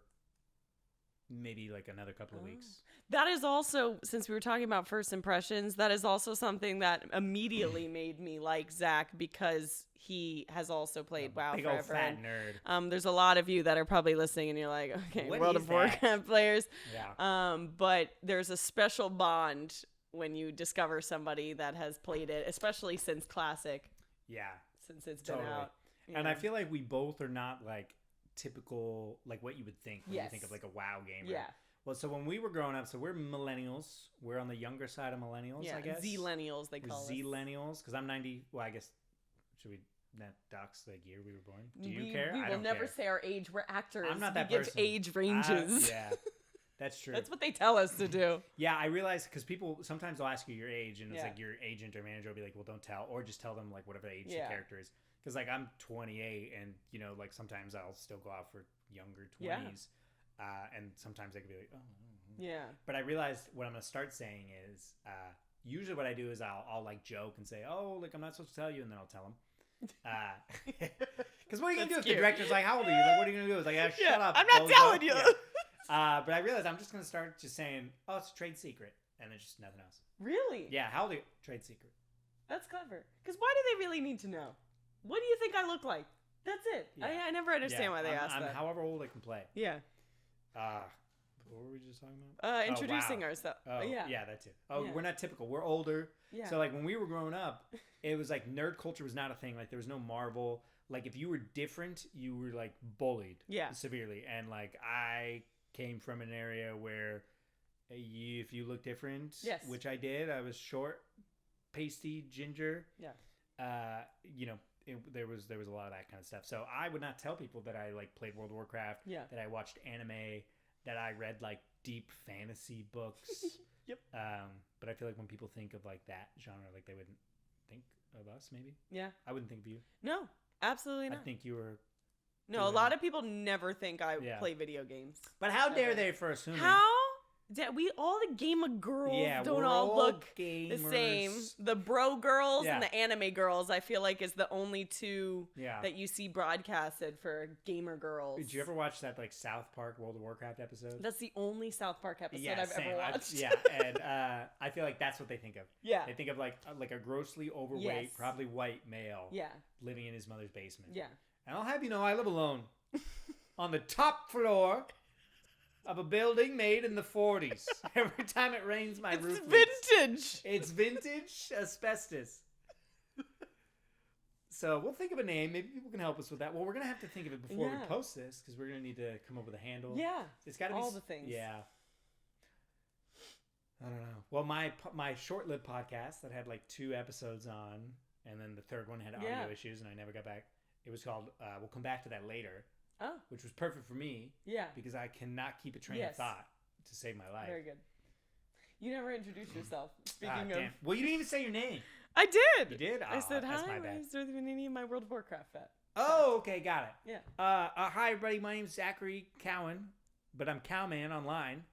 maybe like another couple of weeks. That is also, since we were talking about first impressions, that is also something that immediately made me like Zach because he has also played WoW Big forever. old fat and, nerd. there's a lot of you that are probably listening and you're like, okay, What World is of that? Warcraft players. Yeah. But there's a special bond when you discover somebody that has played it, especially since Classic, Yeah. since it's Totally. been out. And I Yeah. feel like we both are not like typical, like what you would think when you think of Yes. like a WoW gamer. Yeah. Well, so when we were growing up, so we're millennials. We're on the younger side of millennials, Yeah, I guess. Z-lennials, they We're call us. Z-lennials, because I'm 90. Well, I guess, should we not dox the year we were born? Do you we, care? We I will don't never care. say our age. We're actors. I'm not that we give person. age ranges. Yeah, that's true. That's what they tell us to do. Yeah, I realize because people sometimes will ask you your age, and it's Yeah. like your agent or manager will be like, "Well, don't tell," or just tell them like whatever age the Yeah. character is. Because like I'm 28, and you know, like sometimes I'll still go out for younger 20s, and sometimes they could be like, "Oh." Yeah. But I realized what I'm gonna start saying is, usually what I do is I'll like joke and say, "Oh, like I'm not supposed to tell you," and then I'll tell them. Because what are you gonna do if the cute. director's like, "How old are you?" Like, what are you gonna do? It's like, "Shut up." I'm not bozo." telling you. Yeah. But I realized I'm just gonna start just saying, "Oh, it's a trade secret," and then just nothing else. Really? Yeah, how old are you? Trade secret. That's clever. Because why do they really need to know? What do you think I look like? That's it. Yeah. I never understand why they ask I'm that. however old I can play. Yeah. What were we just talking about? Introducing ourselves. Oh, yeah. Yeah, that too. Oh, Yeah. we're not typical. We're older. Yeah. So, like, when we were growing up, it was like nerd culture was not a thing. Like, there was no Marvel. Like, if you were different, you were, like, bullied severely. And, like, I came from an area where if you look different, which I did, I was short, pasty, ginger. Yeah. There was a lot of that kind of stuff. So I would not tell people that I like played World of Warcraft, that I watched anime, that I read like deep fantasy books. Yep. But I feel like when people think of like that genre, like they wouldn't think of us. Maybe. Yeah. I wouldn't think of you. No, absolutely not. I think you were. No, a lot of people never think I play video games. But how dare they for assuming? How? We all the gamer girls don't all look gamers. the same. The bro girls and the anime girls, I feel like, is the only two that you see broadcasted for gamer girls. Did you ever watch that like South Park World of Warcraft episode? That's the only South Park episode I've ever watched. And I feel like that's what they think of. Yeah. They think of like a grossly overweight, probably white male living in his mother's basement. Yeah. And I'll have you know I live alone on the top floor of a building made in the 40s. Every time it rains, my roof leaks. Vintage. It's vintage asbestos. So we'll think of a name. Maybe people can help us with that. Well, we're going to have to think of it before we post this because we're going to need to come up with a handle. Yeah. It's got to be all the things. Yeah. I don't know. Well, my short-lived podcast that had like 2 episodes on, and then the third one had audio issues, and I never got back. It was called, we'll come back to that later. Oh. Which was perfect for me. Yeah. Because I cannot keep a train of thought to save my life. Very good. You never introduced yourself. Speaking of. Well, you didn't even say your name. I did. You did? I said, that's hi, my bad. my name's Dorothy Mannine, my World of Warcraft vet. Oh, okay. Got it. Yeah. Hi, everybody. My name's Zachary Cowan, but I'm Cowman online.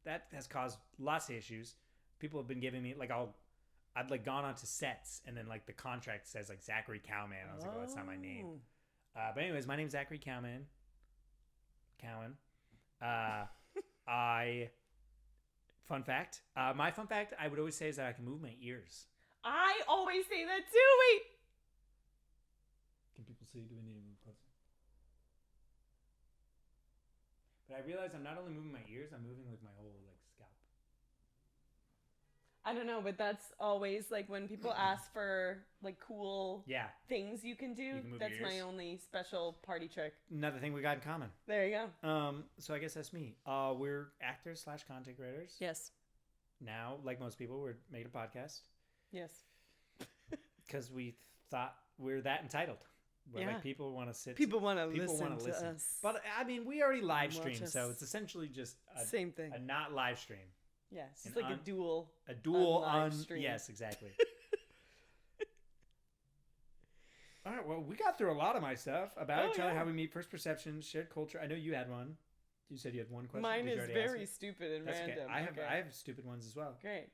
That has caused lots of issues. People have been giving me, like, I'd like gone onto sets, and then, like, the contract says, like, Zachary Cowman. I was like, oh, that's not my name. But anyways, my name's Zachary Cowan. Fun fact. My fun fact I would always say is that I can move my ears. I always say that too. Wait. Can people see? Do we need to move closer? But I realize I'm not only moving my ears, I'm moving like my whole like scalp. I don't know, but that's always like when people ask for like cool things you can do. That's my only special party trick. Another thing we got in common. There you go. So I guess that's me. We're actors / content creators. Yes. Now, like most people, we're making a podcast. Yes. Because we thought we're that entitled. We're like people want to sit. People want to listen to us. But I mean, we already live stream, so it's essentially just same thing. A not live stream. Yes, it's like a dual on stream. Yes, exactly. All right, well, we got through a lot of my stuff about how we meet, first perceptions, shared culture. I know you had one. You said you had one question. Mine is very stupid and random. Okay. I have stupid ones as well. Great.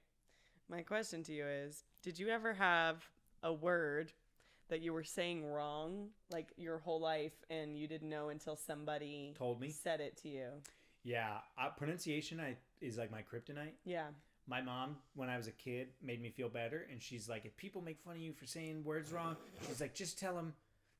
My question to you is, did you ever have a word that you were saying wrong like your whole life and you didn't know until somebody told me, said it to you? Yeah, pronunciation is like my kryptonite. Yeah. My mom, when I was a kid, made me feel better, and she's like, if people make fun of you for saying words wrong, she's like, just tell them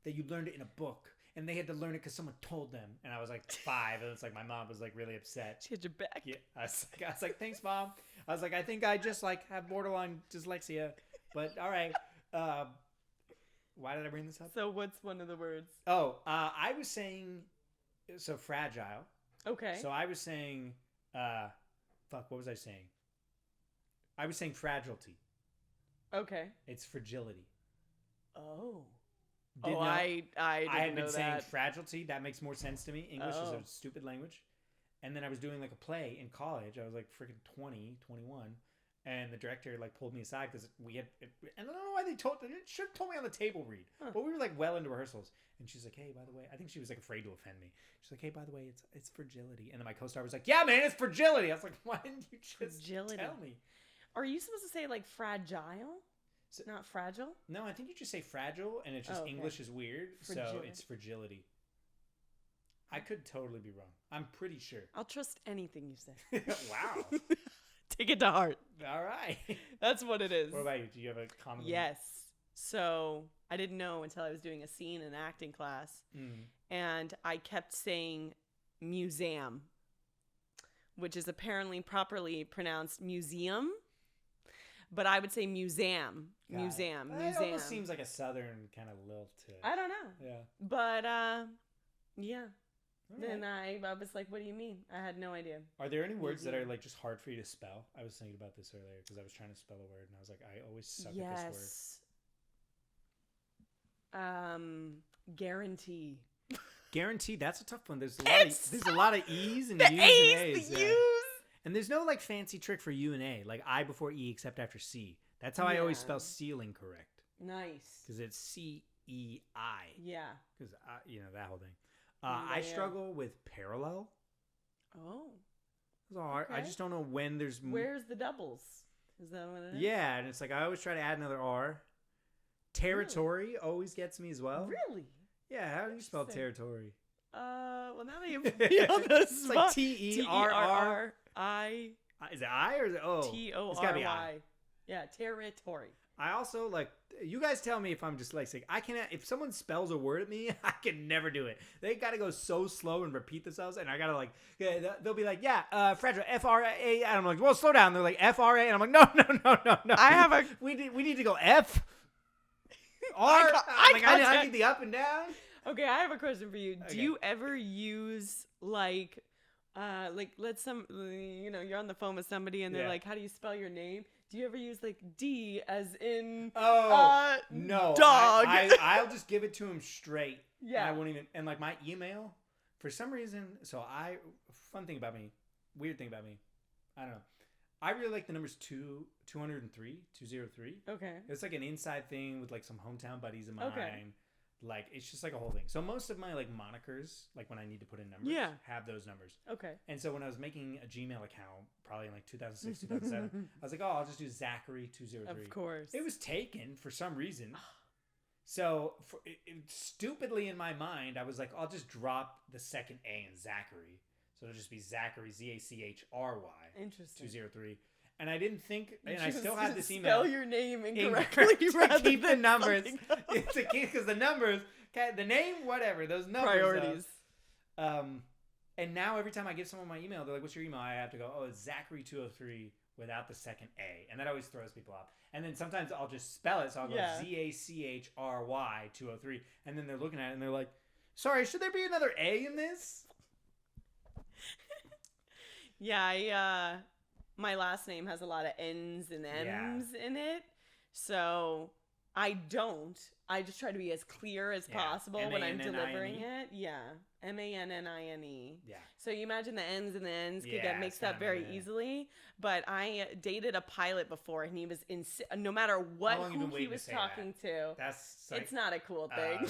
that you learned it in a book, and they had to learn it because someone told them. And I was like 5, and it's like my mom was like really upset. She had your back. Yeah, I was like, thanks, Mom. I was like, I think I just like have borderline dyslexia, but all right. Why did I bring this up? So what's one of the words? Oh, I was saying, so fragile. Okay. So I was saying, what was I saying? I was saying fragility. Okay. It's fragility. Oh. I had been saying that. fragility. That makes more sense to me. English is a stupid language. And then I was doing like a play in college. I was like freaking 20, 21. And the director like pulled me aside because we had, and I don't know why they should have told me on the table read, but we were like well into rehearsals. And she's like, hey, by the way, I think she was like afraid to offend me. She's like, hey, by the way, it's fragility. And then my co-star was like, yeah, man, it's fragility. I was like, why didn't you just tell me? Are you supposed to say like fragile? Not fragile? No, I think you just say fragile, and it's just English is weird, so it's fragility. I could totally be wrong. I'm pretty sure. I'll trust anything you say. Wow. Take it to heart. All right. That's what it is. What about you? Do you have a common? Yes. So I didn't know until I was doing a scene in acting class. And I kept saying museum, which is apparently properly pronounced museum. But I would say museum. Museum. It almost seems like a southern kind of lilt to it. I don't know. Yeah. But, yeah. All Then right. I was like, what do you mean? I had no idea. Are there any words that are like just hard for you to spell? I was thinking about this earlier because I was trying to spell a word and I was like, I always suck at this word. Guarantee. Guarantee. That's a tough one. There's a lot of E's and The U's A's, and A's. the Yeah. U's. And there's no like fancy trick for U and A, like I before E except after C. That's how I always spell ceiling correct. Nice. Because it's CEI. Yeah. Because that whole thing. I struggle with parallel. Oh. It's all hard. I Okay. just don't know when there's. Where's the doubles? Is that what it is? Yeah, and it's like I always try to add another R. Territory always gets me as well. Really? Yeah, how do you spell Interesting. territory? Well, now that you put me on the It's like spot. T-E-R-R-I. Is it I or is it O? It's gotta be I. T-O-R-Y. Yeah, territory. I also like. You guys tell me if I'm dyslexic. I cannot. If someone spells a word at me, I can never do it. They gotta go so slow and repeat themselves, and I gotta like. They'll be like, "Yeah, fragile, F-R-A," and I'm like, "Well, slow down." They're like, "F-R-A," and I'm like, "No." I have a. We need to go F. R. I need the up and down. Okay, I have a question for you. Okay. Do you ever use like let's you're on the phone with somebody and they're like, "How do you spell your name?" Do you ever use like D as in no dog? I'll just give it to him straight. Yeah. I won't even and like my email for some reason. So weird thing about me. I don't know. I really like the numbers 203. Okay. It's like an inside thing with like some hometown buddies of mine. Okay. Like it's just like a whole thing. So most of my like monikers, like when I need to put in numbers, have those numbers. Okay. And so when I was making a Gmail account, probably in like 2006, 2007, I was like, I'll just do Zachary 203. Of course. It was taken for some reason. So stupidly in my mind, I was like, I'll just drop the second A in Zachary. So it'll just be Zachary, Zachry. Interesting. 203. And I didn't think, and I Just still had this email. Spell your name incorrectly to keep the numbers. It's a key because the numbers, the name, whatever, those numbers. Priorities. And now every time I give someone my email, they're like, "What's your email?" I have to go, "Oh, it's Zachary 203 without the second A," and that always throws people off. And then sometimes I'll just spell it, so I'll go Zachry 203, and then they're looking at it and they're like, "Sorry, should there be another A in this?" Yeah, my last name has a lot of N's and M's in it, so I don't. I just try to be as clear as possible when I'm delivering it. Yeah, Mannine. Yeah. So you imagine the N's and the N's could get mixed up very easily. But I dated a pilot before, and he was no matter who he was talking to. It's not a cool thing.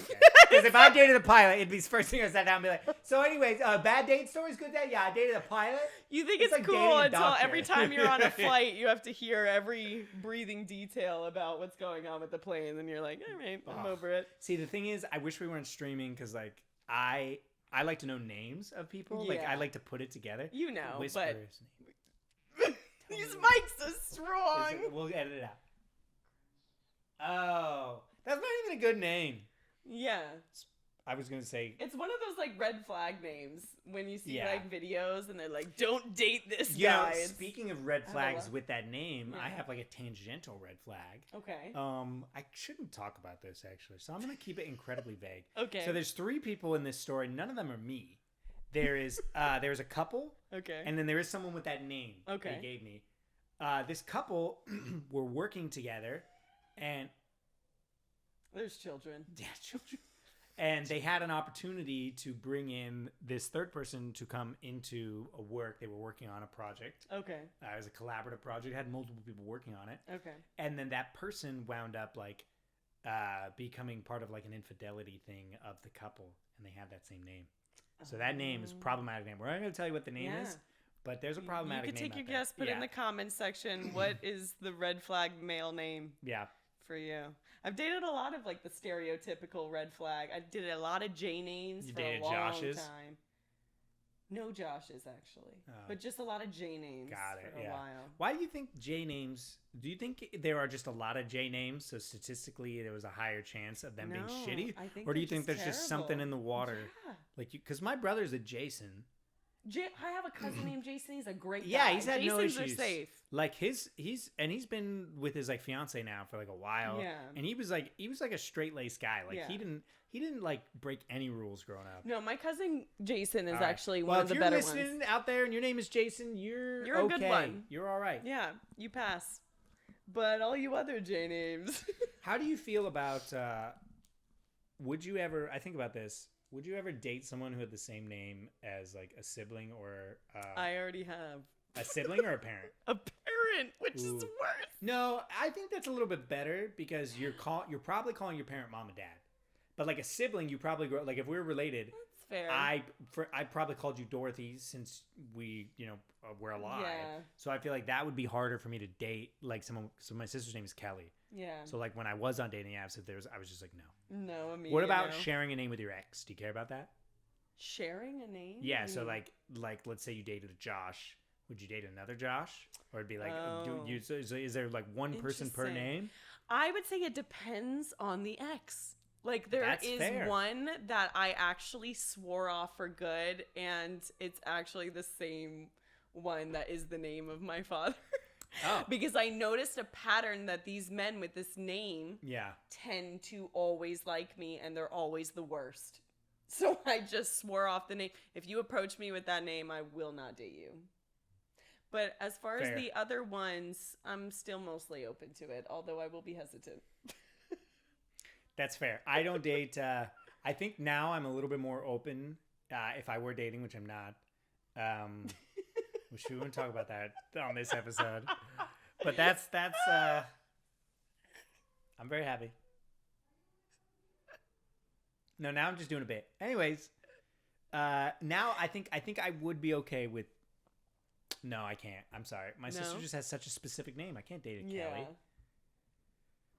Because if I dated a pilot, it'd be the first thing I sat down and be like, "So, anyways, bad date stories, good day. Yeah, I dated a pilot." You think it's like cool until every time you're on a flight, you have to hear every breathing detail about what's going on with the plane, and you're like, "All right, I'm over it." See, the thing is, I wish we weren't streaming because, like, I like to know names of people. Like, I like to put it together. You know, Whisperers. These mics are strong. We'll edit it out. Oh, that's not even a good name. Yeah. I was going to say. It's one of those, like, red flag names when you see, like, videos and they're like, "Don't date this guy." Speaking of red flags with that name, I have, like, a tangential red flag. Okay. I shouldn't talk about this, actually, so I'm going to keep it incredibly vague. Okay. So there's 3 people in this story. None of them are me. There's a couple. Okay. And then there is someone with that name. Okay. They gave me. This couple were working together, and there's children. Yeah, children. And they had an opportunity to bring in this third person to come into a work. They were working on a project. Okay. It was a collaborative project. It had multiple people working on it. Okay. And then that person wound up like becoming part of like an infidelity thing of the couple, and they have that same name. So that name is a problematic name. We're not going to tell you what the name is, but there's a problematic name. You can take your guess. Put it in the comments section. What is the red flag male name? Yeah. For you. I've dated a lot of like the stereotypical red flag. I did a lot of J names for a long time. No Joshes, actually. Oh. But just a lot of J names Got it. for a while. Why do you think J names? Do you think there are just a lot of J names, so statistically there was a higher chance of them being shitty, I think or do you they're think there's just something in the water? Yeah. Like you, because my brother's a Jason. I have a cousin named Jason. He's a great guy. Yeah, he's had Jasons no issues. are safe. Like he's been with his like fiance now for like a while. Yeah. And he was like a straight laced guy. Like Yeah. he didn't like break any rules growing up. No, my cousin Jason is All right. actually Well, one of the better if you're listening out there and your name is Jason, you're You're a okay. good one. You're all right. Yeah, you pass. But all you other J names. How do you feel about? Would you ever? I think about this. Would you ever date someone who had the same name as like a sibling or I already have a sibling or a parent? a parent, which is Ooh. worse. No, I think that's a little bit better because you're probably calling your parent mom and dad, but like a sibling, you probably grow like if we're related. That's fair. I probably called you Dorothy since we we're alive. Yeah. So I feel like that would be harder for me to date like someone. So my sister's name is Kelly. Yeah. So like when I was on dating apps, I was just like no. No, I mean. What about sharing a name with your ex? Do you care about that? sharing a name? Yeah. So like let's say you dated a Josh. Would you date another Josh, or it'd be like, is there like one person per Interesting. name? I would say it depends on the ex. Like there That's is fair. one that I actually swore off for good, and it's actually the same one that is the name of my father. Oh. Because I noticed a pattern that these men with this name Yeah. tend to always like me, and they're always the worst. So I just swore off the name. If you approach me with that name, I will not date you. But as far Fair. as the other ones, I'm still mostly open to it, although I will be hesitant. That's fair. I don't date. I think now I'm a little bit more open. If I were dating, which I'm not. Wish we wouldn't talk about that on this episode. But that's. I'm very happy. No, now I'm just doing a bit. Anyways, now I think I would be okay with. No, I can't. I'm sorry. My sister No? just has such a specific name. I can't date a Yeah. Kelly.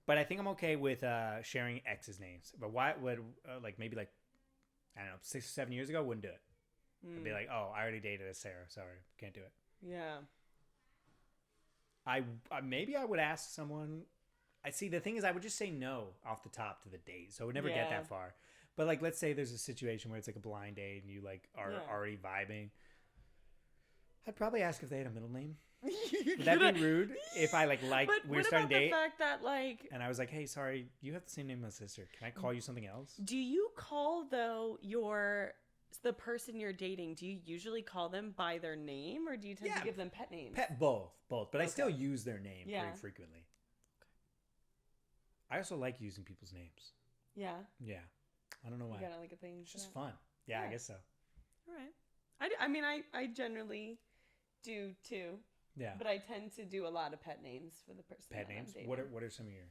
But I think I'm okay with sharing exes' names. But why would like maybe like I don't know 6 or 7 years ago wouldn't do it. I'd be like, oh, I already dated a Sarah. Sorry, can't do it. Yeah. I maybe I would ask someone. I see. The thing is, I would just say no off the top to the date, so I would never get Yeah. that far. But like, let's say there's a situation where it's like a blind date and you like are Yeah. already vibing. I'd probably ask if they had a middle name. Would that be rude if I like But we were what starting about to date the fact that like, and I was like, hey, sorry, you have the same name as my sister. Can I call you something else? do you call though the person you're dating? Do you usually call them by their name, or do you tend Yeah. to give them pet names? Both. But I still Okay. use their name Yeah. pretty frequently. I also like using people's names. Yeah. Yeah, I don't know You why. got like a thing. It's for just that? fun. Yeah, I Yeah. guess so. All right. I mean, I generally do too, Yeah. but I tend to do a lot of pet names for the person. Pet that I'm names. dating. What are some of your?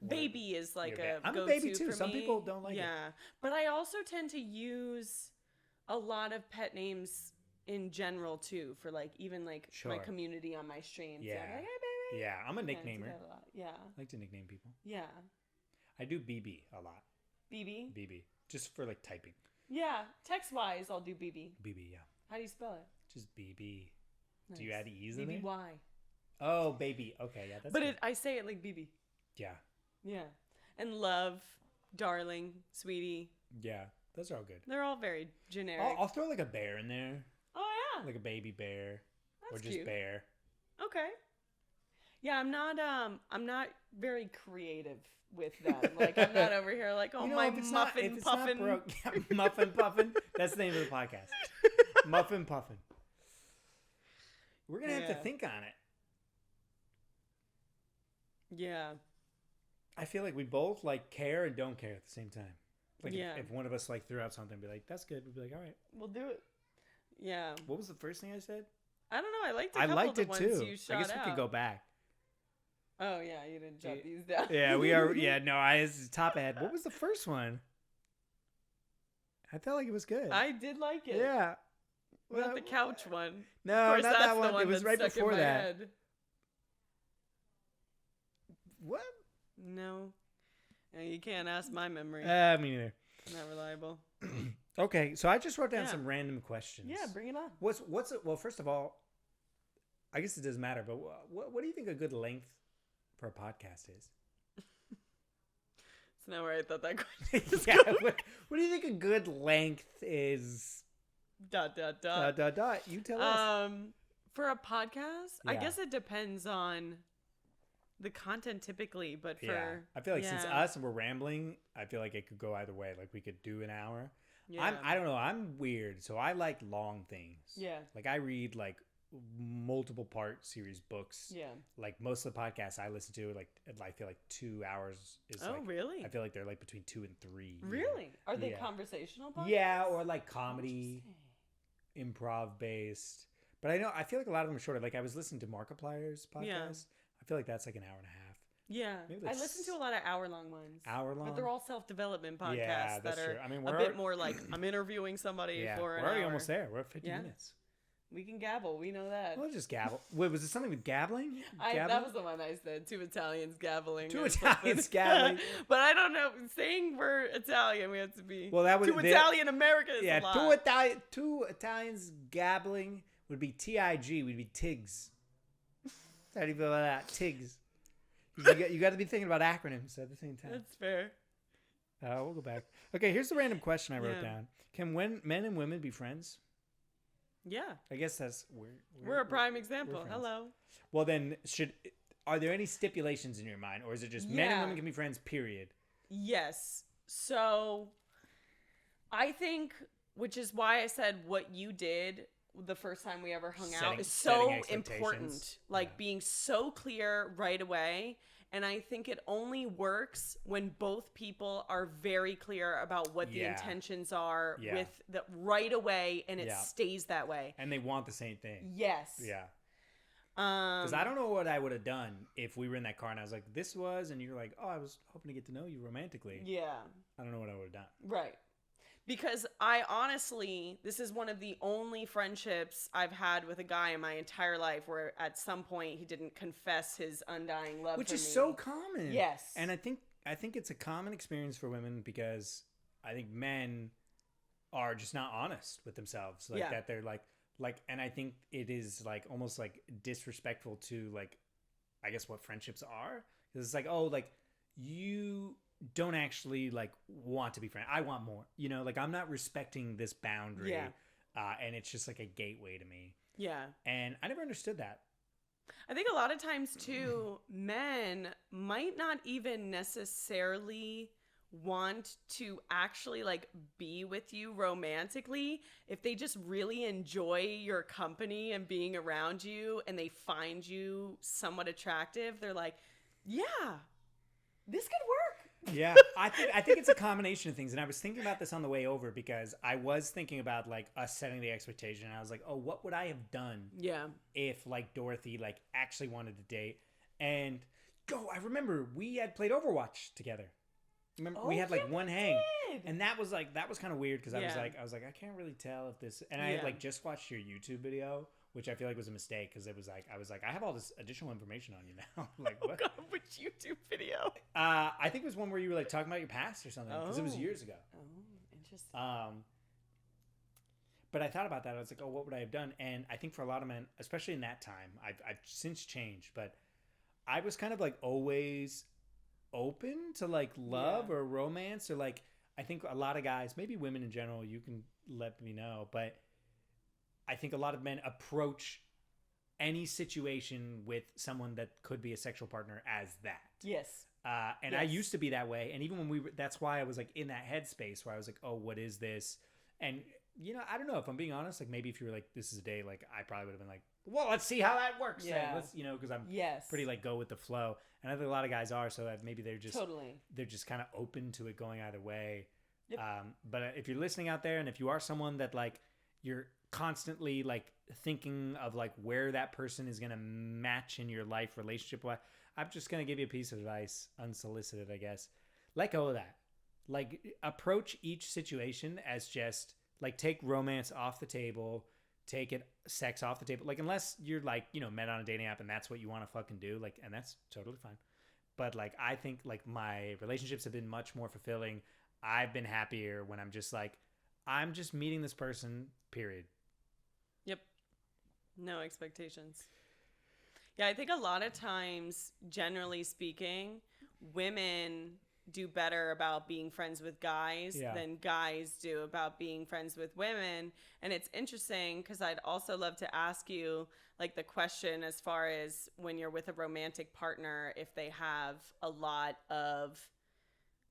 Baby is like You're a a ba- I'm a go-to baby too. for Some me. people don't like it. Yeah, but I also tend to use a lot of pet names in general too, for like even like my Sure. community on my streams. Yeah. Like, hey baby. Yeah, I'm a I do nicknamer. that a lot. Yeah. I like to nickname people. Yeah. I do BB a lot. BB. BB, just for like typing. Yeah. Text wise, I'll do BB. BB, yeah. How do you spell it? Just BB. Do you Nice. add E's in there? BBY. Oh, baby. Okay, yeah, that's But good. I say it like BB. Yeah, Yeah. And love, darling, sweetie. yeah. Those are all good. They're all very generic. I'll throw like a bear in there, Oh yeah. like a baby bear, or That's just cute. bear. Okay. Yeah, I'm not very creative with them. Like I'm not over here like, oh You know, my if it's not- muffin if it's not puffin. broke- yeah, muffin puffin. That's the name of the podcast. Muffin puffin. We're gonna have to Yeah. think on it. Yeah. I feel like we both like care and don't care at the same time. Like Yeah. if one of us like threw out something, be like, "That's good." We'd be like, "All right." We'll do it. Yeah. What was the first thing I said? I don't know. I liked a I couple liked of the it ones too. you shot I guess we out. could go back. Oh yeah, you didn't jot Yeah. these down. Yeah, we are. Yeah, no, it's top ahead. What was the first one? I felt like it was good. I did like it. Yeah. Not the couch one. No, Of course, not that's that the one. one It was that right stuck in before my that. head. What? No. You can't ask my memory. Me neither. Not reliable. Okay, so I just wrote down Yeah. some random questions. Yeah, bring it on. What's it? Well, first of all, I guess it doesn't matter, but what do you think a good length for a podcast is? It's not where I thought that question was Yeah, going. what do you think a good length is? ... You tell us. For a podcast, I Yeah. guess it depends on the content typically, but for Yeah, I feel like since us we're rambling, I feel like it could go either way. Like we could do an hour. yeah. I don't know. I'm weird, so I like long things. Yeah. Like I read like multiple part series books. Yeah. Like most of the podcasts I listen to, like I feel like 2 hours is. Oh, like, really? I feel like they're like between 2 and 3. Really? Are they Yeah. conversational podcasts? Yeah, or like comedy, Interesting. improv based. But I feel like a lot of them are shorter. Like I was listening to Markiplier's podcast. Yeah. I feel like that's like an hour and a half. Yeah. Maybe I that's listen to a lot of hour-long ones. Hour long. But they're all self-development podcasts Yeah, that's that are true. I mean, a we're bit more like, I'm interviewing somebody Yeah, for we're an already hour. almost there. We're at 50 Yeah. minutes. We can gabble. We know that. Well, just gabble. Wait, was it something with gabbling? That was the one I said. 2 Italians gabbling. Two or something. Italians gabbling. But I don't know. Saying we're Italian, we have to be. Well, that was 2 Italian Americans. Yeah, a lot. two Italians gabbling would be TIG. We'd be TIGs. How do you feel about that? TIGs. You got to be thinking about acronyms at the same time. That's fair. We'll go back. Okay, here's the random question I wrote Yeah. down. Can men and women be friends? Yeah. I guess that's We're a prime example. friends. Hello. Well, then are there any stipulations in your mind, or is it just men and Yeah. women can be friends? Period. Yes. So I think, which is why I said what you did the first time we ever hung out is so setting expectations. important. Like Yeah. being so clear right away. And I think it only works when both people are very clear about what the Yeah. intentions are Yeah. with the right away, and it Yeah. stays that way. And they want the same thing. Yes. Yeah. Because I don't know what I would have done if we were in that car and I was like, this was, and you're like, oh, I was hoping to get to know you romantically. Yeah. I don't know what I would have done. Right. Because I honestly, this is one of the only friendships I've had with a guy in my entire life where at some point he didn't confess his undying love Which for is me. so common. Yes. And I think it's a common experience for women because I think men are just not honest with themselves. Like Yeah. that they're like, and I think it is like almost like disrespectful to like, I guess what friendships are. Because it's like, oh, like you don't actually like want to be friends. I want more, like I'm not respecting this boundary. Yeah. And it's just like a gateway to me. Yeah. And I never understood that. I think a lot of times too, men might not even necessarily want to actually like be with you romantically if they just really enjoy your company and being around you and they find you somewhat attractive. They're like, yeah, this could work. Yeah, I think it's a combination of things, and I was thinking about this on the way over because I was thinking about like us setting the expectation. And I was like, oh, what would I have done Yeah. if like Dorothy like actually wanted to date? And I remember we had played Overwatch together. Remember we had like one hang, and that was kind of weird because I was like I can't really tell if this. And I had like just watched your YouTube video, which I feel like was a mistake because it was like I was like I have all this additional information on you now. Like what? God, which YouTube video? I think it was one where you were like talking about your past or something because it was years ago. Oh, interesting. But I thought about that. I was like, oh, what would I have done? And I think for a lot of men, especially in that time, I've since changed, but I was kind of like always open to like love or romance or like I think a lot of guys, maybe women in general, you can let me know, but I think a lot of men approach any situation with someone that could be a sexual partner as that. Yes. And I used to be that way. And even when that's why I was like in that headspace where I was like, oh, what is this? And, I don't know if I'm being honest, like maybe if you were like, this is a day, like I probably would have been like, well, let's see how that works. Yeah. Then. Let's, because I'm Yes. pretty like go with the flow. And I think a lot of guys are, so that maybe they're just, Totally. they're just kind of open to it going either way. Yep. But if you're listening out there and if you are someone that like, you're constantly like thinking of like where that person is going to match in your life relationship wise, I'm just going to give you a piece of advice, unsolicited, I guess. Let go of that. Like approach each situation as just like take romance off the table, take sex off the table. Like unless you're like, met on a dating app and that's what you want to fucking do, like, and that's totally fine. But like I think like my relationships have been much more fulfilling. I've been happier when I'm just like I'm just meeting this person, period. Yep. No expectations. Yeah, I think a lot of times, generally speaking, women do better about being friends with guys than guys do about being friends with women. And it's interesting because I'd also love to ask you like the question as far as when you're with a romantic partner, if they have a lot of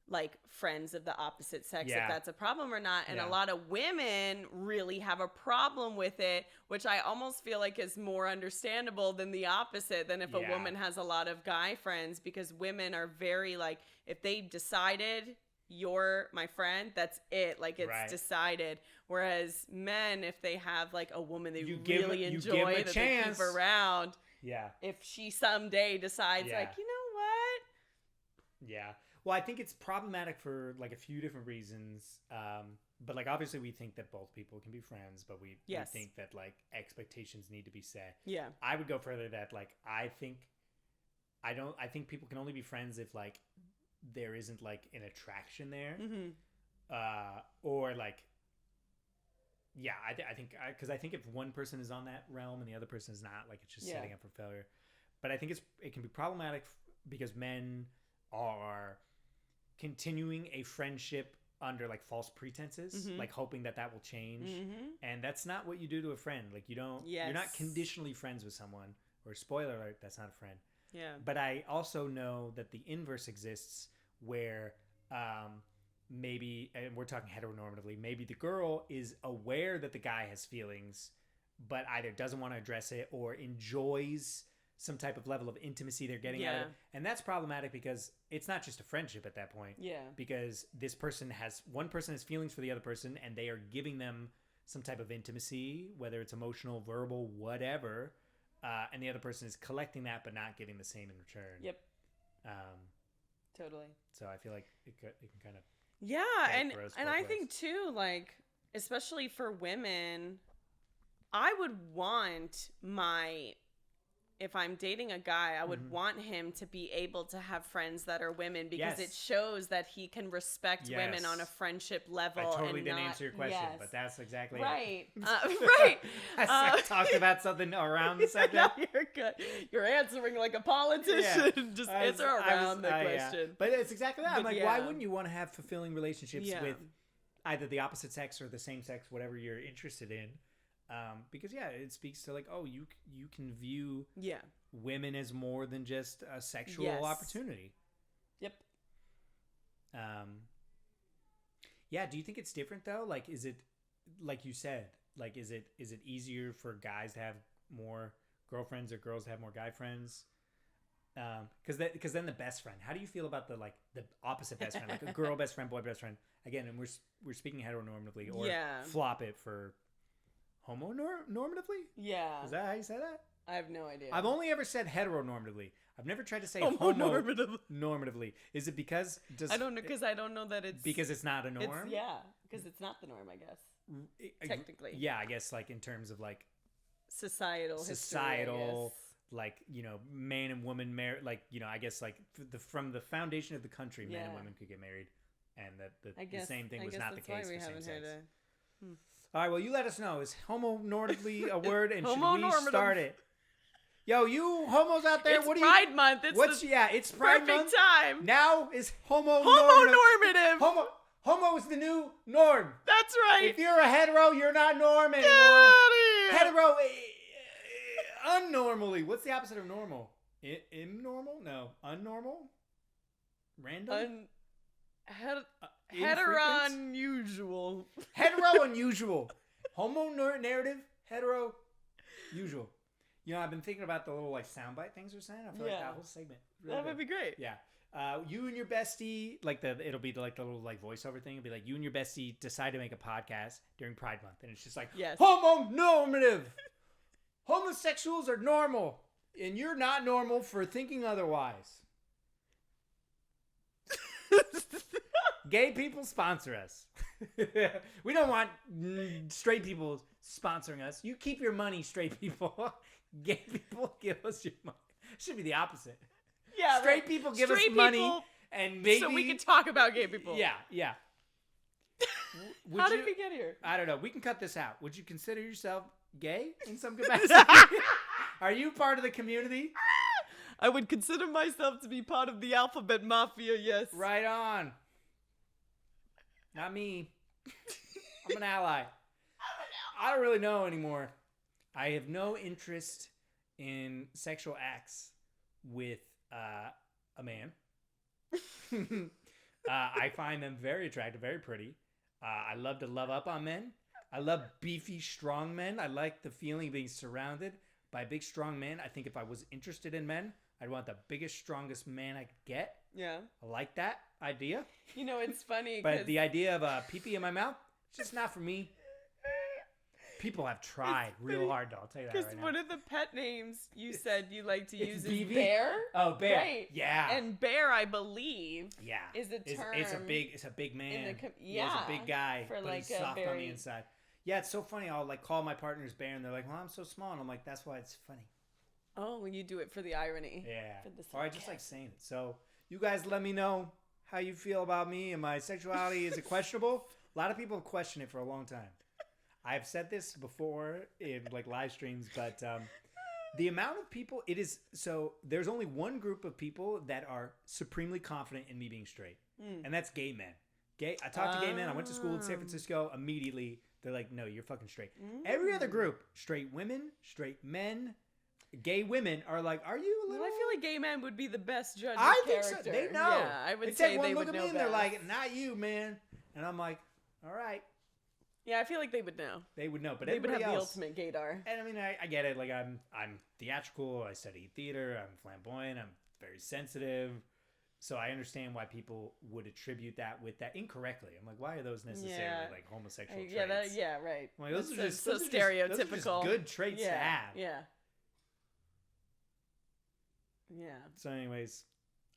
like friends of the opposite sex, if that's a problem or not. And a lot of women really have a problem with it, which I almost feel like is more understandable than the opposite, than if a woman has a lot of guy friends, because women are very like, if they decided you're my friend, that's it. Like it's decided. Whereas men, if they have like a woman they really enjoy that they keep around, if she someday decides like, you know what? Yeah. Well, I think it's problematic for like a few different reasons. But like obviously we think that both people can be friends, but we think that like expectations need to be set. Yeah. I would go further that like I think people can only be friends if like there isn't like an attraction there. Or like I think if one person is on that realm and the other person is not, like it's just setting up for failure. But I think it can be problematic because men are continuing a friendship under like false pretenses, like hoping that will change. And that's not what you do to a friend. Like you're not conditionally friends with someone, or spoiler alert, that's not a friend. Yeah. But I also know that the inverse exists where maybe, and we're talking heteronormatively, maybe the girl is aware that the guy has feelings, but either doesn't want to address it or enjoys some type of level of intimacy they're getting out of it. And that's problematic because it's not just a friendship at that point. Yeah. Because one person has feelings for the other person and they are giving them some type of intimacy, whether it's emotional, verbal, whatever. And the other person is collecting that but not getting the same in return. Yep. Totally. So I feel like it can kind of... Yeah, and I think too, like, especially for women, I would want if I'm dating a guy, I would want him to be able to have friends that are women, because it shows that he can respect women on a friendship level. I totally didn't answer your question, but that's exactly right. It. Right. I talked about something around the subject. No, you're good. You're answering like a politician. Just answer around the question. Yeah. But it's exactly that. I'm like, why wouldn't you want to have fulfilling relationships with either the opposite sex or the same sex, whatever you're interested in? Because it speaks to like, oh, you can view women as more than just a sexual opportunity. Yep. Do you think it's different though? Like, is it, like you said, like is it easier for guys to have more girlfriends or girls to have more guy friends? Because then the best friend. How do you feel about the opposite best friend, like a girl best friend, boy best friend? Again, and we're speaking heteronormatively, or flop it for homonormatively? Yeah. Is that how you say that? I have no idea. I've only ever said heteronormatively. I've never tried to say homonormatively. Is it because... I don't know, because I don't know that it's... Because it's not a norm? Because it's not the norm, I guess. Technically. Yeah, I guess like in terms of like... Societal, like, you know, man and woman married, like, you know, I guess like from the foundation of the country, men and women could get married. And that the same thing was not the case for same sex. All right, well, you let us know. Is homonormatively a word, and should we start it? Yo, you homos out there, it's Pride Month. It's Pride Month. Perfect time. Now is homonormative. Homo is the new norm. That's right. If you're a hetero, you're not norm anymore. Get out of here. Hetero, unnormally. What's the opposite of normal? Imnormal? No, unnormal. Random. Hetero-unusual. Hetero-unusual. Homo-narrative, hetero-usual. You know, I've been thinking about the little, like, soundbite things we're saying. I feel like that whole segment. Really that would be great. Yeah. You and your bestie, like, it'll be, like, the little, like, voiceover thing. It'll be, like, you and your bestie decide to make a podcast during Pride Month. And it's just like, homo-normative. Homosexuals are normal. And you're not normal for thinking otherwise. Gay people sponsor us. We don't want straight people sponsoring us. You keep your money, straight people. Gay people give us your money. Should be the opposite. Yeah, straight people give us money, and maybe so we can talk about gay people. Yeah. How did we get here? I don't know. We can cut this out. Would you consider yourself gay in some capacity? Are you part of the community? I would consider myself to be part of the alphabet mafia, yes. Right on. Not me. I'm an ally. I don't really know anymore. I have no interest in sexual acts with a man. I find them very attractive, very pretty. I love to love up on men. I love beefy, strong men. I like the feeling of being surrounded by big, strong men. I think if I was interested in men, I'd want the biggest, strongest man I could get. Yeah. I like that idea. You know, it's funny. But the idea of a pee-pee in my mouth, it's just not for me. People have tried real hard, though. I'll tell you that right now. Because one of the pet names you said you like to use is BB? bear. Oh, bear. Right. Yeah. And bear, I believe, is a term. It's a big man. He's a big guy, for but like he's soft on the inside. Yeah, it's so funny. I'll like call my partners bear, and they're like, "Well, I'm so small," and I'm like, "That's why it's funny." Oh, when you do it for the irony. Yeah. Or I just like saying it. So you guys let me know how you feel about me and my sexuality. Is it questionable? A lot of people have questioned it for a long time. I've said this before in like live streams, but the amount of people there's only one group of people that are supremely confident in me being straight, and that's gay men. I talked to gay men. I went to school in San Francisco. Immediately, they're like, "No, you're fucking straight." Every other group, straight women, straight men, gay women are like, "Are you a little?" Well, I feel like gay men would be the best judge I of think character. so. They know. Yeah, I would they say take one they look would at know me and best. they're like, "Not you, man," and I'm like, "All right." Yeah, I feel like they would know. They would know, but they would have everybody else, the ultimate gaydar. And I mean, I get it. Like I'm theatrical. I study theater. I'm flamboyant. I'm very sensitive. So I understand why people would attribute that with that incorrectly. I'm like, why are those necessarily like homosexual traits? Right. I'm like, those are just so stereotypical. Those are just good traits to have. Yeah. So, anyways,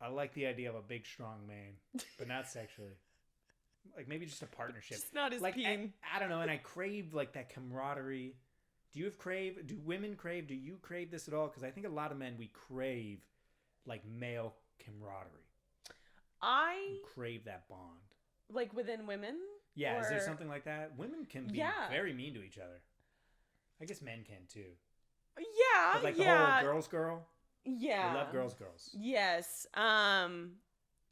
I like the idea of a big, strong man, but not sexually. Like maybe just a partnership. Just not his like peen. I don't know, and I crave like that camaraderie. Do women crave? Do you crave this at all? Because I think a lot of men, we crave like male camaraderie. We crave that bond. Like within women? Yeah, is there something like that? Women can be very mean to each other. I guess men can too. Yeah, but like the whole girls girl? Yeah. I love girls. Yes.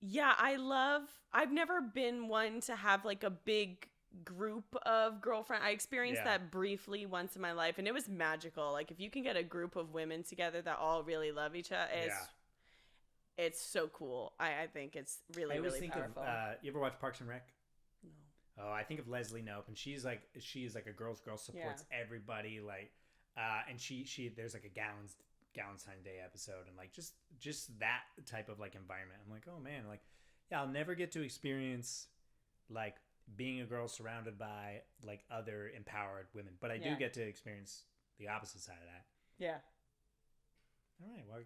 Yeah, I've never been one to have like a big group of girlfriend. I experienced that briefly once in my life, and it was magical. Like if you can get a group of women together that all really love each other, it's so cool. I think it's really, really powerful. You ever watch Parks and Rec? No. Oh, I think of Leslie Knope, and she is like a girls girl, supports everybody. Like, and she there's like a Galentine's Day episode, and like just that type of like environment. I'm like, oh man, like I'll never get to experience like being a girl surrounded by like other empowered women, but I do get to experience the opposite side of that. Yeah. All right. Well,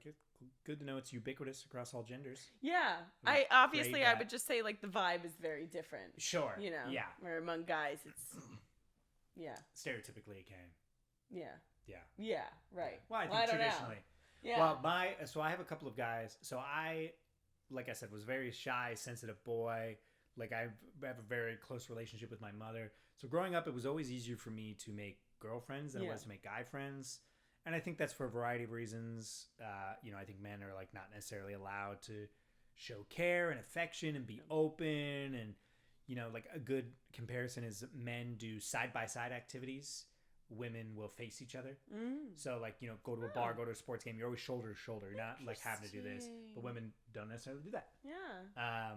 good to know it's ubiquitous across all genders. Yeah. I would just say like the vibe is very different. Sure. You know. Yeah. Where among guys, it's stereotypically it can. Yeah. Yeah. Yeah. Right. Well, I think traditionally. Yeah. Well, so I have a couple of guys. So I, like I said, was a very shy, sensitive boy. Like I have a very close relationship with my mother. So growing up, it was always easier for me to make girlfriends than it was to make guy friends. And I think that's for a variety of reasons. I think men are like not necessarily allowed to show care and affection and be open. And, like a good comparison is men do side-by-side activities. Women will face each other. So like, go to a bar, go to a sports game. You're always shoulder to shoulder. You're not like having to do this. But women don't necessarily do that. Yeah.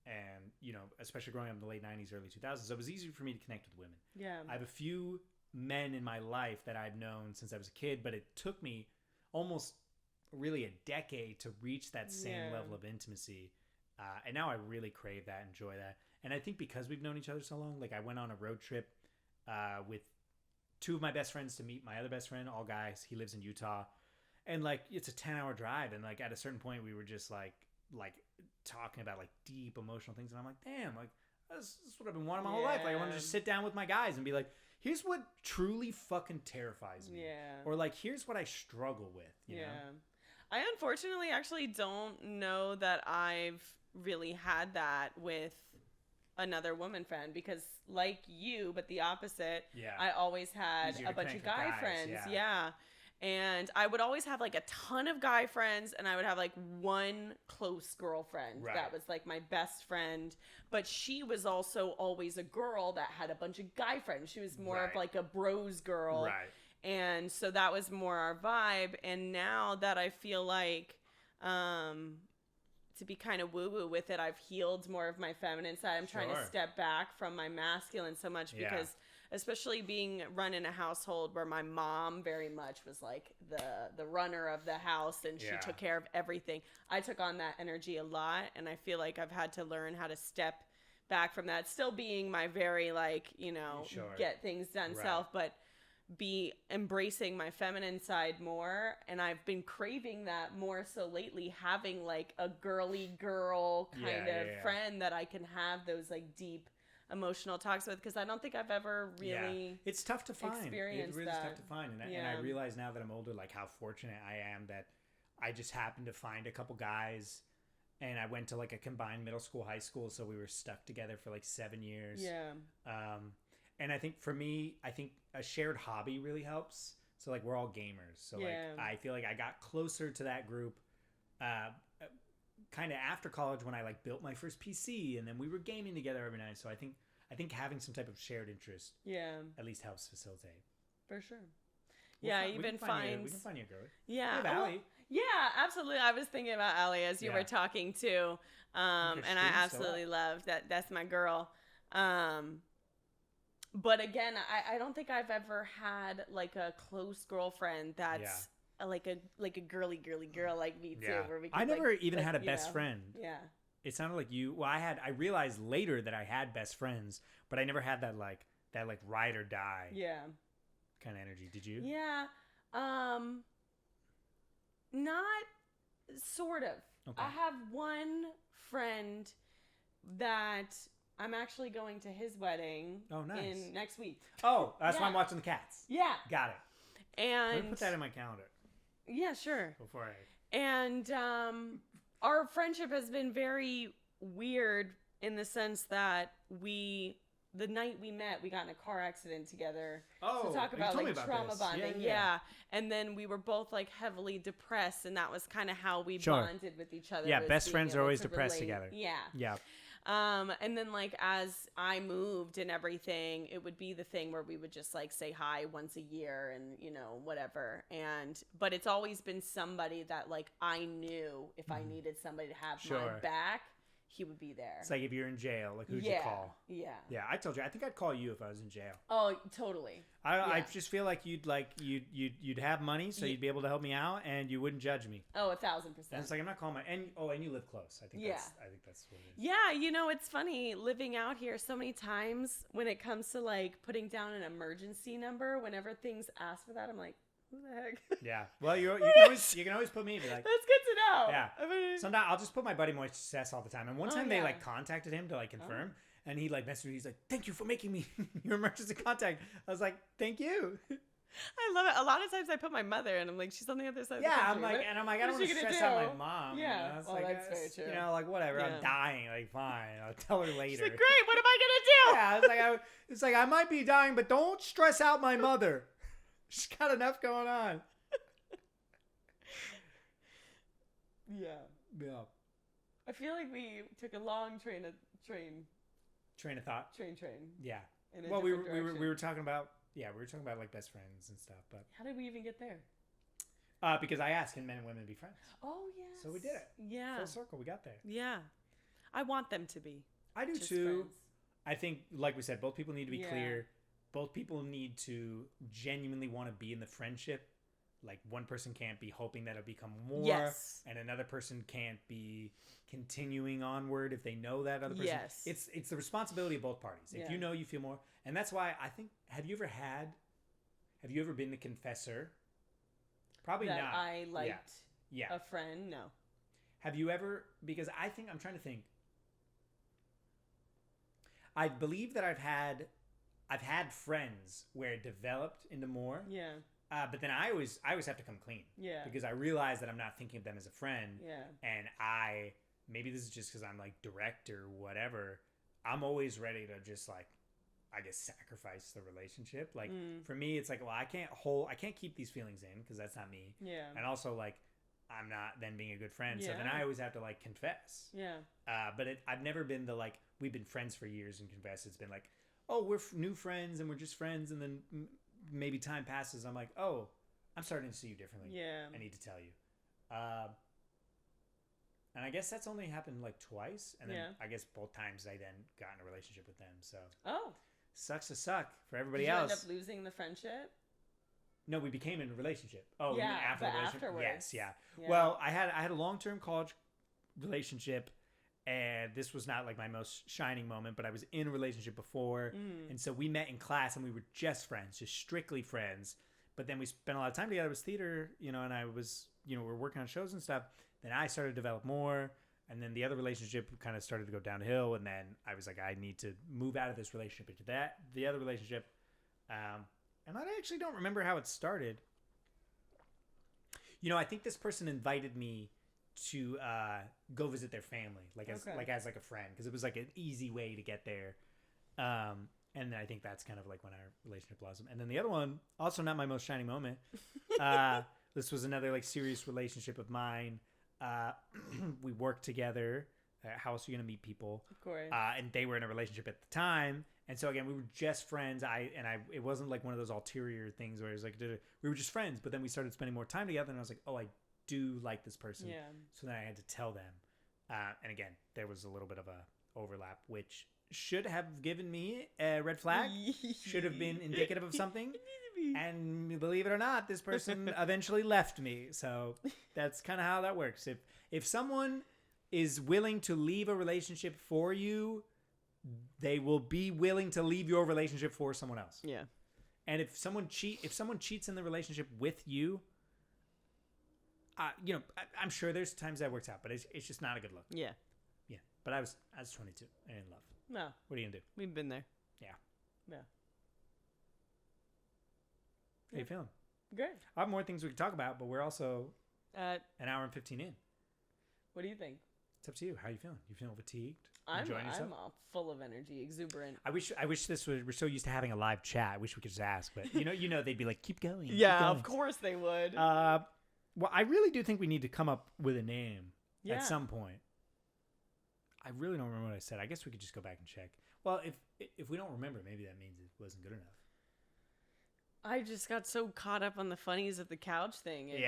And, especially growing up in the late 90s, early 2000s, so it was easy for me to connect with women. Yeah. I have a few men in my life that I've known since I was a kid, but it took me almost really a decade to reach that same level of intimacy. And now I really crave that, enjoy that. And I think because we've known each other so long, like I went on a road trip with two of my best friends to meet my other best friend, all guys. He lives in Utah. And like, it's a 10-hour drive. And like, at a certain point, we were just like talking about like deep emotional things. And I'm like, damn, like this is what I've been wanting my whole life. Like I want to just sit down with my guys and be like, here's what truly fucking terrifies me. Yeah. Or like, here's what I struggle with, you know? I unfortunately actually don't know that I've really had that with another woman friend because like you, but the opposite. Yeah. I always had Easier a to bunch of connect with guy guys, friends. yeah. Yeah. And I would always have like a ton of guy friends, and I would have like one close girlfriend Right. that was like my best friend. But she was also always a girl that had a bunch of guy friends. She was more of Right. like a bros girl. Right. And so that was more our vibe. And now that I feel like, to be kind of woo-woo with it, I've healed more of my feminine side. I'm trying to Sure. step back from my masculine so much Yeah. because especially being run in a household where my mom very much was like the runner of the house and she Yeah. took care of everything. I took on that energy a lot, and I feel like I've had to learn how to step back from that, still being my very like, Sure. get things done Right. self, but be embracing my feminine side more. And I've been craving that more so lately, having like a girly girl kind of friend that I can have those like deep emotional talks with, because I don't think I've ever really it's tough to find. experienced It really is that. tough to find, and I realize now that I'm older, like how fortunate I am that I just happened to find a couple guys, and I went to like a combined middle school, high school, so we were stuck together for like 7 years. Yeah. And I think for me, I think a shared hobby really helps. So like we're all gamers, so like I feel like I got closer to that group. Kind of after college when I like built my first PC, and then we were gaming together every night. So I think having some type of shared interest at least helps facilitate. For sure. We can find you a girl. Yeah. We have Allie. Yeah, absolutely. I was thinking about Allie as you were talking too. And I absolutely love that. That's my girl. But again, I don't think I've ever had like a close girlfriend that's like a girly girl like me too. Yeah. Where we I never even had a best friend. Yeah. It sounded like you. Well, I realized later that I had best friends, but I never had that ride or die kind of energy. Did you? Yeah. Not sort of. Okay. I have one friend that I'm actually going to his wedding in next week. Oh, that's why I'm watching the Cats. Yeah. Got it. And Let me put that in my calendar. Yeah, sure. Before And our friendship has been very weird in the sense that the night we met, we got in a car accident together. Oh, to talk about like trauma this. bonding. Yeah. And then we were both like heavily depressed, and that was kind of how we Sure. bonded with each other. Yeah, was best being friends are able always to depressed relate. together. Yeah. Yeah. And then like as I moved and everything, it would be the thing where we would just like say hi once a year and whatever. But it's always been somebody that like I knew if I needed somebody to have my back, he would be there. It's like if you're in jail, like who'd you call? Yeah. Yeah, I told you. I think I'd call you if I was in jail. Oh, totally. I just feel like you'd have money, so you'd be able to help me out, and you wouldn't judge me. Oh, 1,000%. And it's like I'm not calling and you live close. I think that's what it is. Yeah, it's funny living out here so many times when it comes to like putting down an emergency number. Whenever things ask for that, I'm like, who the heck? Yeah. Well, you can always put me and be like. That's good to know. Yeah. I mean, sometimes I'll just put my buddy Moist Success all the time. And one time they like contacted him to like confirm, and he like messaged me. He's like, "Thank you for making me your emergency contact." I was like, "Thank you." I love it. A lot of times I put my mother, and I'm like, she's on the other side. Yeah, of the I'm country. like, I don't want to stress out my mom. Yeah, It's that's very true. Like whatever. I'm dying. Like fine, I'll tell her later. She's like, great. What am I gonna do? Yeah, it's like I might be dying, but don't stress out my mother. She's got enough going on. Yeah. I feel like we took a long train of thought. Yeah. Well, we were talking about like best friends and stuff, but how did we even get there? Because I asked, can men and women be friends? Oh yes. So we did it. Yeah. Full circle. We got there. Yeah. I want them to be. I do just too. friends. I think, like we said, both people need to be clear. Both people need to genuinely want to be in the friendship. Like one person can't be hoping that it'll become more, and another person can't be continuing onward if they know that other person. Yes. It's the responsibility of both parties. If you know, you feel more, and that's why I think. Have you ever been the confessor? Probably that not. I liked a friend. No. Have you ever? Because I'm trying to think. I believe that I've had friends where it developed into more. Yeah. But then I always have to come clean. Yeah. Because I realize that I'm not thinking of them as a friend. Yeah. And maybe this is just because I'm like direct or whatever. I'm always ready to just like, I guess, sacrifice the relationship. Like for me, it's like, well, I can't keep these feelings in because that's not me. Yeah. And also like, I'm not then being a good friend. So Yeah. then I always have to like confess. Yeah. But I've never been the like, we've been friends for years and confess. It's been like, oh, we're new friends and we're just friends. And then maybe time passes. I'm like, oh, I'm starting to see you differently. Yeah. I need to tell you. And I guess that's only happened like twice. And then I guess both times I then got in a relationship with them. So sucks to suck for everybody else. Did you end up losing the friendship? No, we became in a relationship. Oh, yeah, you mean after the relationship? afterwards. Yes, yeah. Well, I had a long-term college relationship, and this was not like my most shining moment, but I was in a relationship before, and so we met in class, and we were just friends, just strictly friends. But then we spent a lot of time together. It was theater, and I was, we were working on shows and stuff. Then I started to develop more, and then the other relationship kind of started to go downhill, and then I was like, I need to move out of this relationship into the other relationship. And I actually don't remember how it started. I think this person invited me to go visit their family, like as a friend, because it was like an easy way to get there. And I think that's kind of like when our relationship blossomed. And then the other one, also not my most shining moment. This was another like serious relationship of mine. We worked together. How else are you gonna meet people? Of course. And they were in a relationship at the time. And so again, we were just friends. It wasn't like one of those ulterior things where it was like we were just friends. But then we started spending more time together, and I was like, oh, I do like this person. Yeah. So then I had to tell them. And again, there was a little bit of a overlap, which should have given me a red flag. Should have been indicative of something. And believe it or not, this person eventually left me. So that's kind of how that works. If someone is willing to leave a relationship for you, they will be willing to leave your relationship for someone else. Yeah. And if someone cheats in the relationship with you, I'm sure there's times that works out, but it's just not a good look. Yeah. Yeah. But I was 22 and in love. No. What are you gonna do? We've been there. Yeah. Yeah. How you feeling? Good. I have more things we could talk about, but we're also an hour and 15 in. What do you think? It's up to you. How you feeling? You feeling fatigued? I'm yourself? full of energy, exuberant. I wish this was. We're so used to having a live chat. I wish we could just ask, but they'd be like, keep going. Yeah, keep going. of course they would. Well, I really do think we need to come up with a name at some point. I really don't remember what I said. I guess we could just go back and check. Well, if we don't remember, maybe that means it wasn't good enough. I just got so caught up on the funnies of the couch thing. It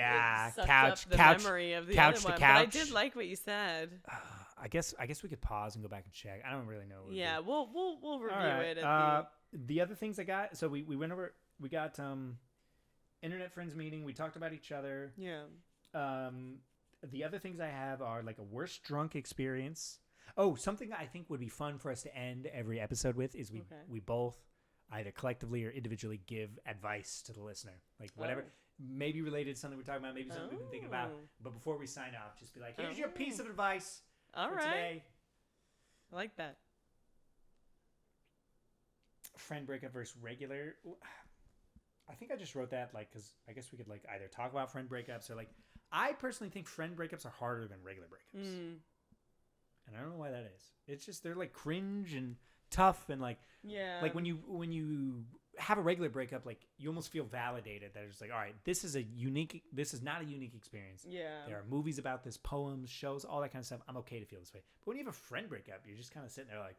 sucked couch, up the couch, memory of the couch other to one. couch. But I did like what you said. I guess we could pause and go back and check. I don't really know. What we'll review it. The other things I got. So we went over. We got internet friends meeting. We talked about each other. Yeah. The other things I have are like a worst drunk experience. Oh, something I think would be fun for us to end every episode with is we both either collectively or individually give advice to the listener, like whatever, maybe related to something we're talking about, maybe something we've been thinking about. But before we sign off, just be like, here's your piece of advice for today. I like that. Friend breakup versus regular. I think I just wrote that like because I guess we could like either talk about friend breakups or like I personally think friend breakups are harder than regular breakups. And I don't know why that is. It's just they're like cringe and tough and like when you have a regular breakup, like you almost feel validated that it's like, all right, this is not a unique experience. Yeah. There are movies about this, poems, shows, all that kind of stuff. I'm okay to feel this way. But when you have a friend breakup, you're just kind of sitting there like,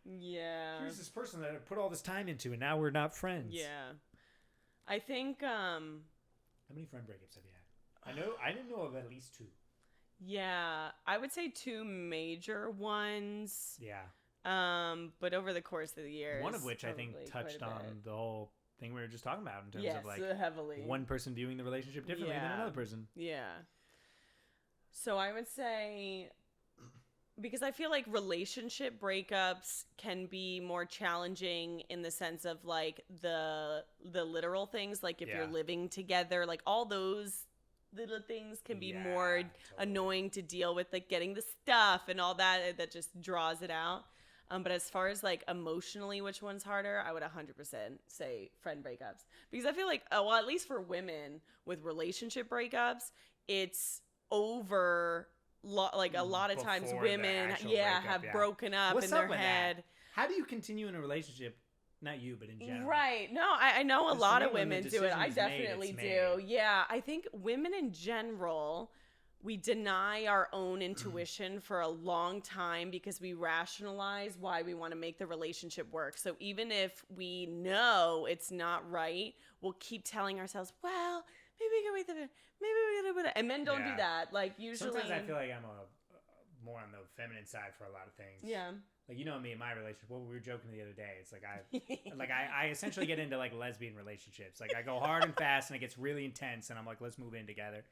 here's this person that I put all this time into and now we're not friends. Yeah. I think how many friend breakups have you had? I didn't know of at least 2. Yeah, I would say 2 major ones. Yeah. But over the course of the years, one of which I think touched on the whole thing we were just talking about in terms of like heavily one person viewing the relationship differently than another person. Yeah. So I would say, because I feel like relationship breakups can be more challenging in the sense of like the literal things, like if you're living together, like all those little things can be more annoying to deal with, like getting the stuff and all that just draws it out. But as far as like emotionally, which one's harder, I would 100% say friend breakups, because I feel like, well, at least for women with relationship breakups, it's over like a lot of times Before the women, actual have breakup, yeah. broken up What's in up their with head. that? How do you continue in a relationship? Not you, but in general. Right. No, I know a 'Cause lot for of me, when the women do it. I decision is made, definitely it's do. made. Yeah. I think women in general, we deny our own intuition for a long time because we rationalize why we want to make the relationship work. So even if we know it's not right, we'll keep telling ourselves, well, maybe we can wait maybe we can do it. And men don't do Yeah. that. Like usually. Sometimes I feel like I'm more on the feminine side for a lot of things. Yeah. Like, you know me, in my relationship, what we were joking the other day, it's like I essentially get into like lesbian relationships. Like I go hard and fast and it gets really intense and I'm like, let's move in together.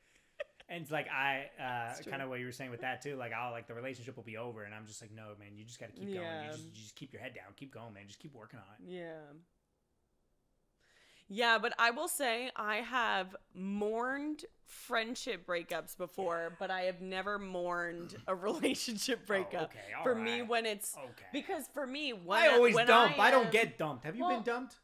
And it's like kind of what you were saying with that too. Like the relationship will be over and I'm just like, no, man, you just got to keep going. You just keep your head down, keep going, man. Just keep working on it. Yeah. Yeah, but I will say I have mourned friendship breakups before, but I have never mourned a relationship breakup. Okay, all for right. me, when it's because for me, when I always when dump. I don't am- get dumped. Have you been dumped?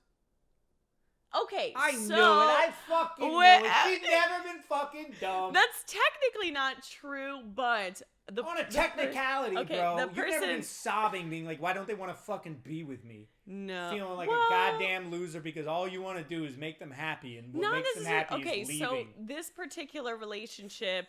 Okay, I so knew it. I fucking knew it. She's never been fucking dumped. That's technically not true, but on a technicality, okay, bro. the You've never been person- sobbing, being like, why don't they want to fucking be with me? No. Feeling like Well, a goddamn loser because all you want to do is make them happy, and what makes them happy okay, is leaving. so this particular relationship,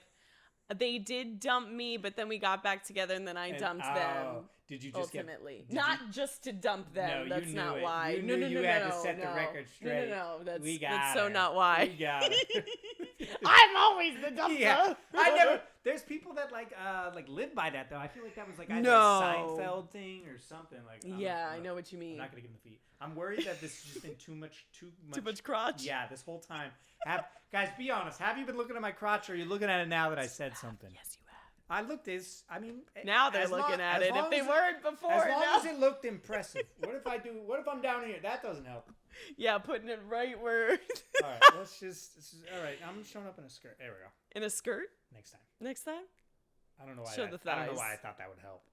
they did dump me, but then we got back together, and then I dumped them. Did you just ultimately not just to dump them? No, that's you not knew it. why. You no, knew no, you no, had no, to set the no. record straight. No, We got that's so her. not why. We got her. I'm always the dumpster. Yeah, I never. There's people that like live by that though. I feel like that was like either No. a Seinfeld thing or something. Like Yeah, I know what you mean. I'm not gonna give them the feet. I'm worried that this has just been too much crotch. Yeah, this whole time. Guys, be honest. Have you been looking at my crotch, or are you looking at it now that I said something? Yes, you have. I looked this. I mean, Now they're looking at it. If they weren't before, as long now. as it looked impressive. What if I'm down here? That doesn't help. Yeah, putting it right where. All right, let's just. All right, I'm showing up in a skirt. There we go. In a skirt. Next time. Next time. I don't know why. Show the thighs. I don't know why I thought that would help.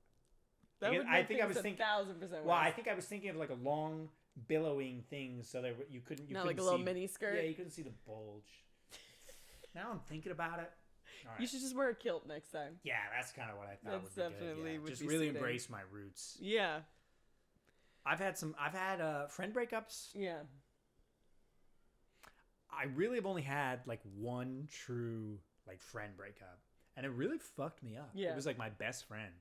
That would I make think I was things thinking 1,000% Well, I worse. think I was thinking of like a long billowing thing, so that you couldn't. Not couldn't like a little see- mini skirt? Yeah, you couldn't see the bulge. Now I'm thinking about it. All right. You should just wear a kilt next time. Yeah, that's kind of what I thought That's would be definitely good. Yeah. would Just be really suiting. embrace my roots. Yeah. I've had friend breakups. Yeah. I really have only had like one true like friend breakup, and it really fucked me up. Yeah. It was like my best friend,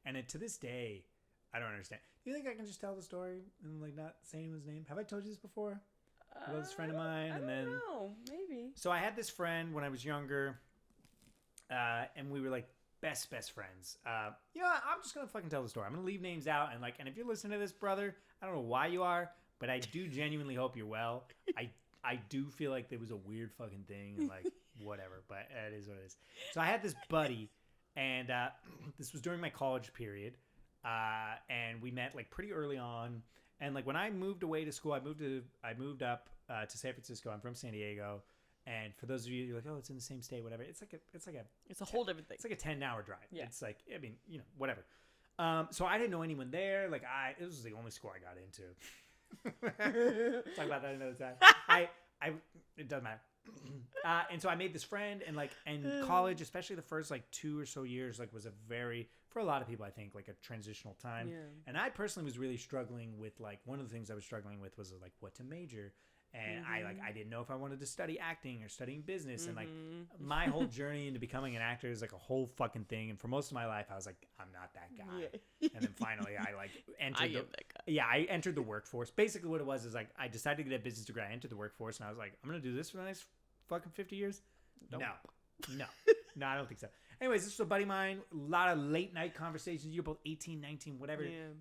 and to this day, I don't understand. Do you think I can just tell the story and like not saying his name? Have I told you this before? About this friend of mine, I and don't then know. Maybe. so I had this friend when I was younger, and we were like best friends. You know what? I'm just gonna fucking tell the story. I'm gonna leave names out, and if you're listening to this, brother, I don't know why you are, but I do genuinely hope you're well. I do feel like there was a weird fucking thing, and like whatever, but it is what it is. So I had this buddy, and this was during my college period, and we met like pretty early on. And like when I moved away to school, I moved up to San Francisco. I'm from San Diego, and for those of you you're like, oh, it's in the same state, whatever. It's It's a whole different thing. It's like a 10-hour drive. Yeah. It's like, I mean, you know, whatever. So I didn't know anyone there. Like it was the only school I got into. Talk about that another time. It doesn't matter. And so I made this friend, and college, especially the first like 2 or so years, like was for a lot of people, I think, like a transitional time. Yeah. And I personally was really struggling with like, one of the things I was struggling with was like what to major. And I didn't know if I wanted to study acting or studying business. And like my whole journey into becoming an actor is like a whole fucking thing. And for most of my life, I was like, I'm not that guy. Yeah. And then finally I like entered I am that guy. Yeah, I entered the workforce. Basically what it was is like, I decided to get a business degree. I entered the workforce and I was like, I'm going to do this for the next fucking 50 years. Nope. No, I don't think so. Anyways, this was a buddy of mine. A lot of late night conversations. You're both 18, 19, whatever. Yeah.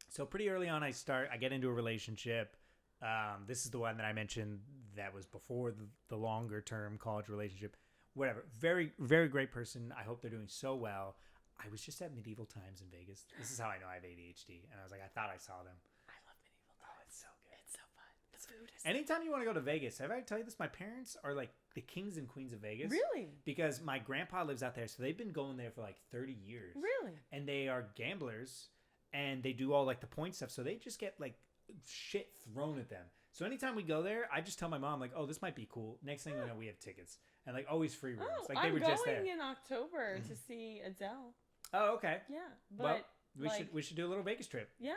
So pretty early on, I get into a relationship. This is the one that I mentioned that was before the longer term college relationship. Whatever. Very, very great person. I hope they're doing so well. I was just at Medieval Times in Vegas. This is how I know I have ADHD. And I was like, I thought I saw them. I love Medieval Times. Oh, it's so good. It's so fun. The food is Anytime you want to go to Vegas, have I tell you this? My parents are like the kings and queens of Vegas. Really? Because my grandpa lives out there, so they've been going there for like 30 years. Really? And they are gamblers, and they do all like the point stuff, so they just get like shit thrown at them. So anytime we go there, I just tell my mom like, oh, this might be cool. Next thing you know, we have tickets. and like always free rooms. Oh, Like they I'm were just there. going in October to see Adele. Oh, okay. Yeah, Well, but we should do a little Vegas trip, yeah,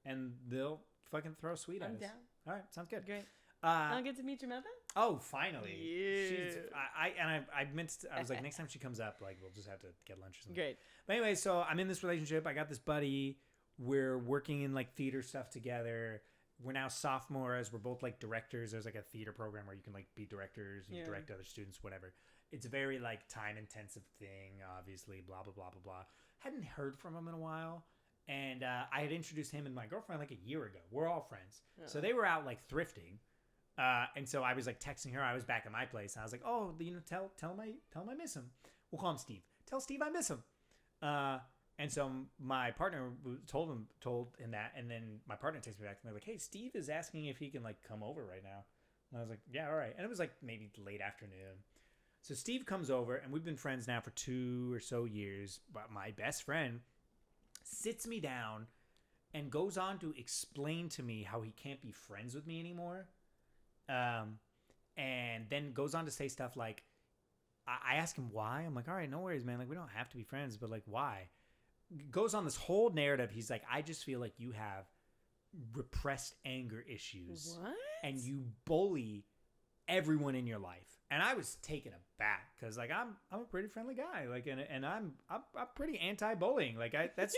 and they'll fucking throw sweet at I'm us. down. All right, sounds good. Great. Uh, I'll get to meet your mother. oh, finally. Yeah. I meant to, I was like, next time she comes up, like we'll just have to get lunch or something. Great. But anyway, so I'm in this relationship. I got this buddy. We're working in like theater stuff together. We're now sophomores. We're both like directors. There's like a theater program where you can like be directors and you direct other students, whatever. It's a very like time intensive thing, obviously, blah, blah, blah, blah, blah. Hadn't heard from him in a while. And I had introduced him and my girlfriend like a year ago. We're all friends. So they were out like thrifting. And so I was like texting her. I was back at my place. And I was like, oh, tell him I miss him. We'll call him Steve. Tell Steve I miss him. And so my partner told him that. And then my partner texted me back to me like, hey, Steve is asking if he can like come over right now. And I was like, yeah, all right. And it was like maybe late afternoon. So Steve comes over and we've been friends now for 2 or so years. But my best friend sits me down and goes on to explain to me how he can't be friends with me anymore. And then goes on to say stuff like, I ask him why. I'm like, all right, no worries, man. Like, we don't have to be friends, but like, why? Goes on this whole narrative. He's like, I just feel like you have repressed anger issues. What? And you bully everyone in your life. And I was taken aback because like I'm a pretty friendly guy, like and I'm pretty anti-bullying. Like that's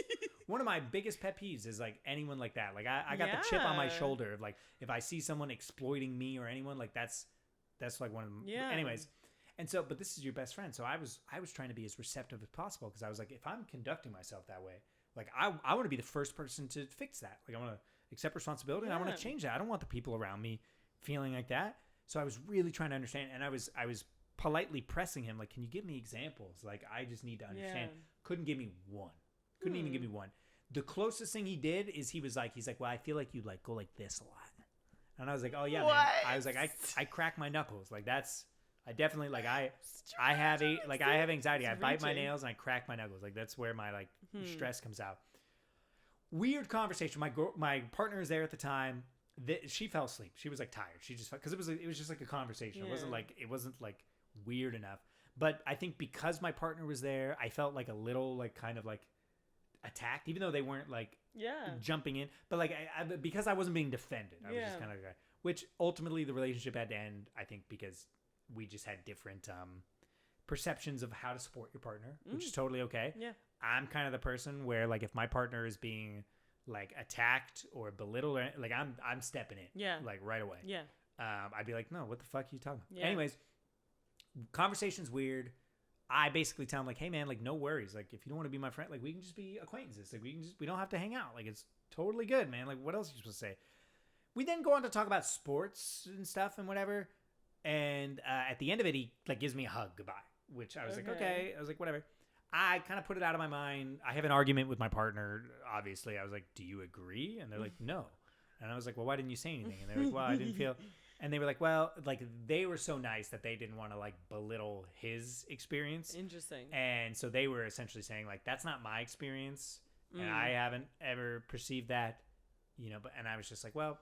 one of my biggest pet peeves is like anyone like that. Like I got the chip on my shoulder of like if I see someone exploiting me or anyone, like that's like one of them. Yeah. Anyways, and so but this is your best friend, so I was trying to be as receptive as possible because I was like if I'm conducting myself that way, like I want to be the first person to fix that. Like I want to accept responsibility and I want to change that. I don't want the people around me feeling like that. So I was really trying to understand, and I was politely pressing him, like, can you give me examples? Like, I just need to understand. Couldn't give me one. Couldn't even give me one. The closest thing he did is he's like, well, I feel like you like go like this a lot. And I was like, oh yeah, man. I was like, I crack my knuckles. Like I definitely like I have anxiety. I bite my nails and I crack my knuckles. Like that's where my like stress comes out. Weird conversation. My partner was there at the time. She fell asleep. She was like tired. She just because it was just like a conversation. It wasn't like weird enough. But I think because my partner was there, I felt like a little like kind of like attacked, even though they weren't like jumping in. But like because I wasn't being defended, I was just kind of like, which ultimately the relationship had to end. I think because we just had different perceptions of how to support your partner, which is totally okay. Yeah, I'm kind of the person where like if my partner is being like attacked or belittled or like I'm stepping in like right away. I'd be like, no, what the fuck are you talking about? Anyways, conversation's weird. I basically tell him like, hey man, like no worries, like if you don't want to be my friend, like we can just be acquaintances, like we don't have to hang out, like it's totally good, man. Like what else are you supposed to say? We then go on to talk about sports and stuff and whatever, and at the end of it he like gives me a hug goodbye, which I was like okay. I was like whatever. I kind of put it out of my mind. I have an argument with my partner, obviously. I was like, do you agree? And they're like, no. And I was like, well, why didn't you say anything? And they're like, well, I didn't feel... And they were like, well, like they were so nice that they didn't want to like belittle his experience. Interesting. And so they were essentially saying like, that's not my experience. And I haven't ever perceived that, you know, and I was just like, well,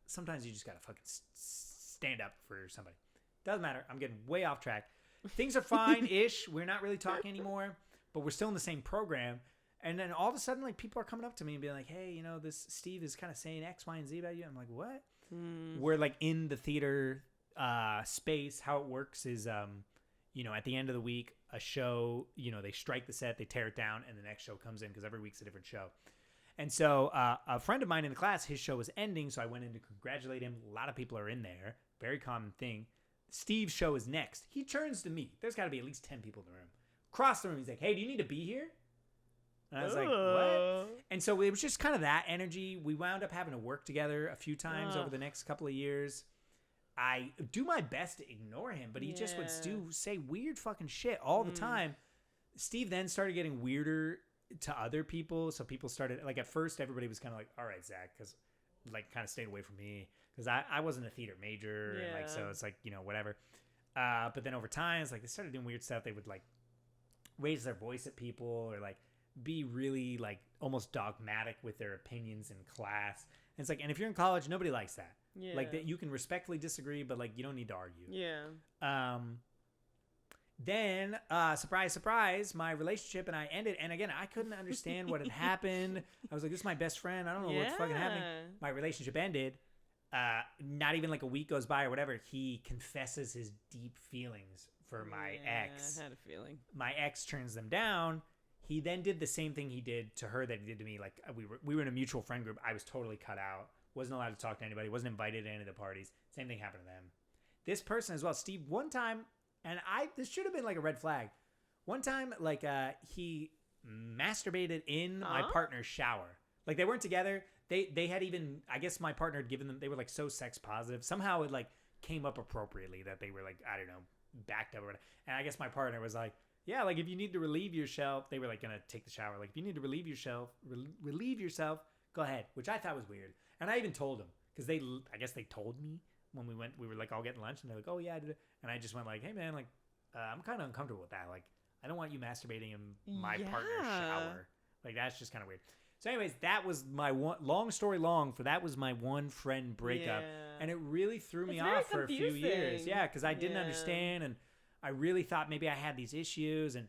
sometimes you just got to fucking stand up for somebody. Doesn't matter. I'm getting way off track. Things are fine-ish. We're not really talking anymore. But we're still in the same program. And then all of a sudden, like, people are coming up to me and being like, hey, you know, this Steve is kind of saying X, Y, and Z about you. I'm like, what? We're, like, in the theater space. How it works is, you know, at the end of the week, a show, you know, they strike the set, they tear it down, and the next show comes in because every week's a different show. And so a friend of mine in the class, his show was ending, so I went in to congratulate him. A lot of people are in there. Very common thing. Steve's show is next. He turns to me. There's got to be at least 10 people in the room. Across the room, he's like, hey, do you need to be here? And I was like, what? And so it was just kind of that energy. We wound up having to work together a few times over the next couple of years. I do my best to ignore him, but he just would say weird fucking shit all the time. Steve then started getting weirder to other people. So people started, like at first, everybody was kind of like, all right, Zach, because like kind of stayed away from me. Because I wasn't a theater major. And like, so it's like, you know, whatever. But then over time, it's like they started doing weird stuff. They would like raise their voice at people or like be really like almost dogmatic with their opinions in class. And it's like, and if you're in college, nobody likes that. Like that you can respectfully disagree, but like you don't need to argue. Then, surprise, surprise, my relationship and I ended. And again, I couldn't understand what had happened. I was like, this is my best friend. I don't know what's fucking happening. My relationship ended. Not even like a week goes by or whatever. He confesses his deep feelings for my ex. I had a feeling. My ex turns them down. He then did the same thing he did to her that he did to me. Like we were in a mutual friend group. I was totally cut out. Wasn't allowed to talk to anybody. Wasn't invited to any of the parties. Same thing happened to them. This person as well, Steve, one time, and this should have been like a red flag. One time, like he masturbated in my partner's shower. Like they weren't together. They had even, I guess my partner had given them, they were like so sex positive. Somehow it like came up appropriately that they were like, I don't know, backed up or whatever. And I guess my partner was like, yeah, like if you need to relieve yourself, they were like going to take the shower. Like if you need to relieve yourself, go ahead, which I thought was weird. And I even told him because I guess they told me when we were like all getting lunch and they're like, oh yeah, I did it. And I just went like, hey man, like I'm kind of uncomfortable with that. Like I don't want you masturbating in my partner's shower. Like that's just kind of weird. So anyways, that was my one, long story long, that was my one friend breakup. Yeah. And it really threw me off for a few years. Yeah, because I didn't understand and I really thought maybe I had these issues. And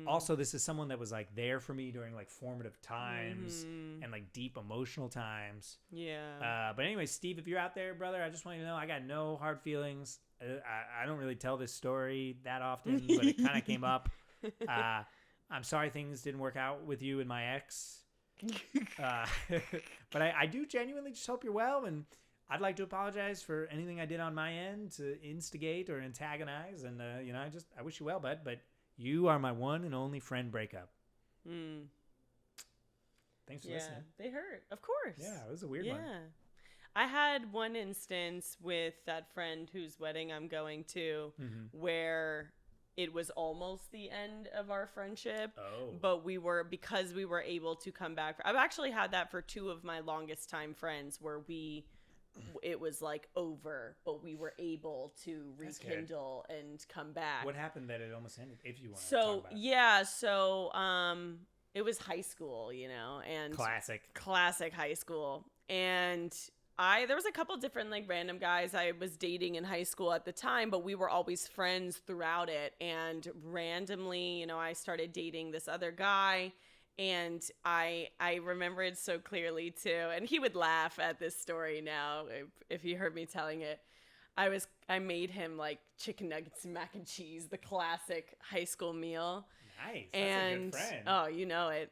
also this is someone that was like there for me during like formative times and like deep emotional times. Yeah. But anyway, Steve, if you're out there, brother, I just want you to know I got no hard feelings. I don't really tell this story that often, but it kind of came up. I'm sorry things didn't work out with you and my ex. But I do genuinely just hope you're well, and I'd like to apologize for anything I did on my end to instigate or antagonize, and I wish you well, bud, but you are my one and only friend breakup. Thanks for listening. They hurt, of course. Yeah, it was a weird one. I had one instance with that friend whose wedding I'm going to where it was almost the end of our friendship, but because we were able to come back. I've actually had that for two of my longest time friends where it was like over, but we were able to rekindle and come back. What happened that it almost ended, if you want to talk about it? So it was high school, and classic high school. And there was a couple different like random guys I was dating in high school at the time, but we were always friends throughout it. And randomly, I started dating this other guy, and I remember it so clearly too. And he would laugh at this story now if he heard me telling it. I made him like chicken nuggets and mac and cheese, the classic high school meal. Nice. That's a good friend. Oh, you know it.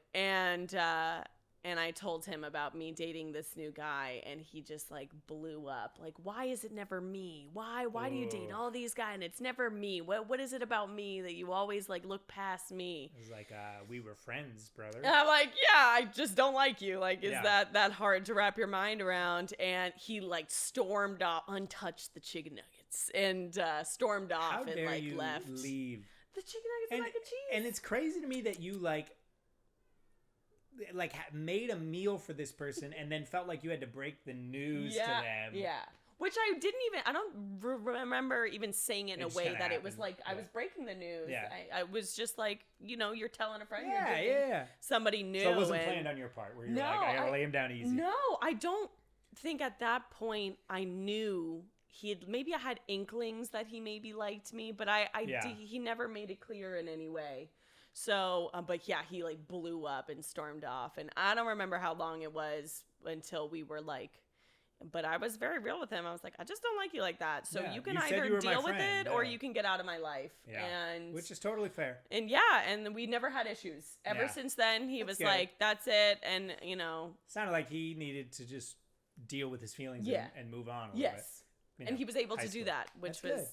And I told him about me dating this new guy, and he just like blew up. Like, why is it never me? Why do you date all these guys and it's never me? What is it about me that you always like look past me? It was like we were friends, brother. And I'm like, yeah, I just don't like you. Like, is that hard to wrap your mind around? And he like stormed off, untouched the chicken nuggets, and stormed off. How and dare like you left leave the chicken nuggets and mac and cheese. And it's crazy to me that you like made a meal for this person and then felt like you had to break the news to them. Yeah. Which I don't remember even saying it in a way that it was like I was breaking the news. Yeah. I was just like, you're telling a friend somebody new. So it wasn't planned on your part where you're like, I gotta lay him down easy. No, I don't think at that point I knew maybe I had inklings that he maybe liked me, but he never made it clear in any way. So, but yeah, he like blew up and stormed off, and I don't remember how long it was until we were like, but I was very real with him. I was like, I just don't like you like that. So you can either deal with it or you can get out of my life. Yeah. And which is totally fair. And and we never had issues ever since then. He was like, that's it. And sounded like he needed to just deal with his feelings and move on a little bit. And he was able to do that, which was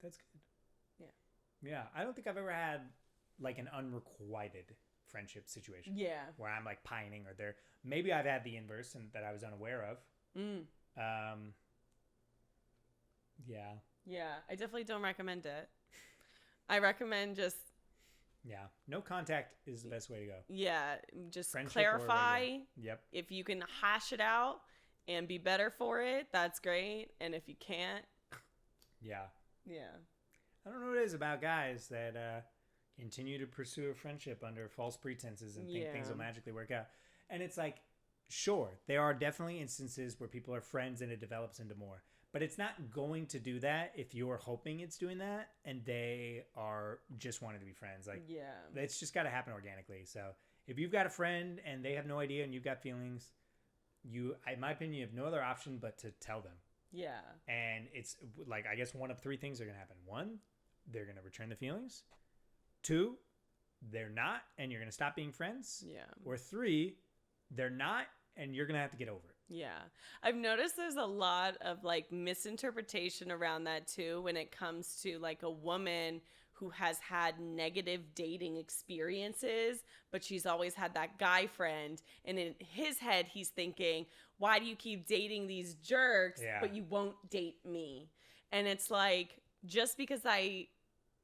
That's good. Yeah. I don't think I've ever had like an unrequited friendship situation. Yeah. Where I'm like pining or there. Maybe I've had the inverse and that I was unaware of. Yeah. Yeah. I definitely don't recommend it. I recommend just. Yeah. No contact is the best way to go. Yeah. Just friendship clarify. Yep. If you can hash it out and be better for it, that's great. And if you can't. Yeah. Yeah. I don't know what it is about guys that, continue to pursue a friendship under false pretenses and think things will magically work out. And it's like, sure, there are definitely instances where people are friends and it develops into more. But it's not going to do that if you're hoping it's doing that and they are just wanting to be friends. Like, it's just got to happen organically. So if you've got a friend and they have no idea and you've got feelings, in my opinion, you have no other option but to tell them. Yeah. And it's like, I guess one of three things are going to happen. One, they're going to return the feelings. Two, they're not, and you're going to stop being friends. Yeah. Or three, they're not, and you're going to have to get over it. Yeah. I've noticed there's a lot of like misinterpretation around that too when it comes to like a woman who has had negative dating experiences, but she's always had that guy friend. And in his head, he's thinking, why do you keep dating these jerks, but you won't date me? And it's like, just because I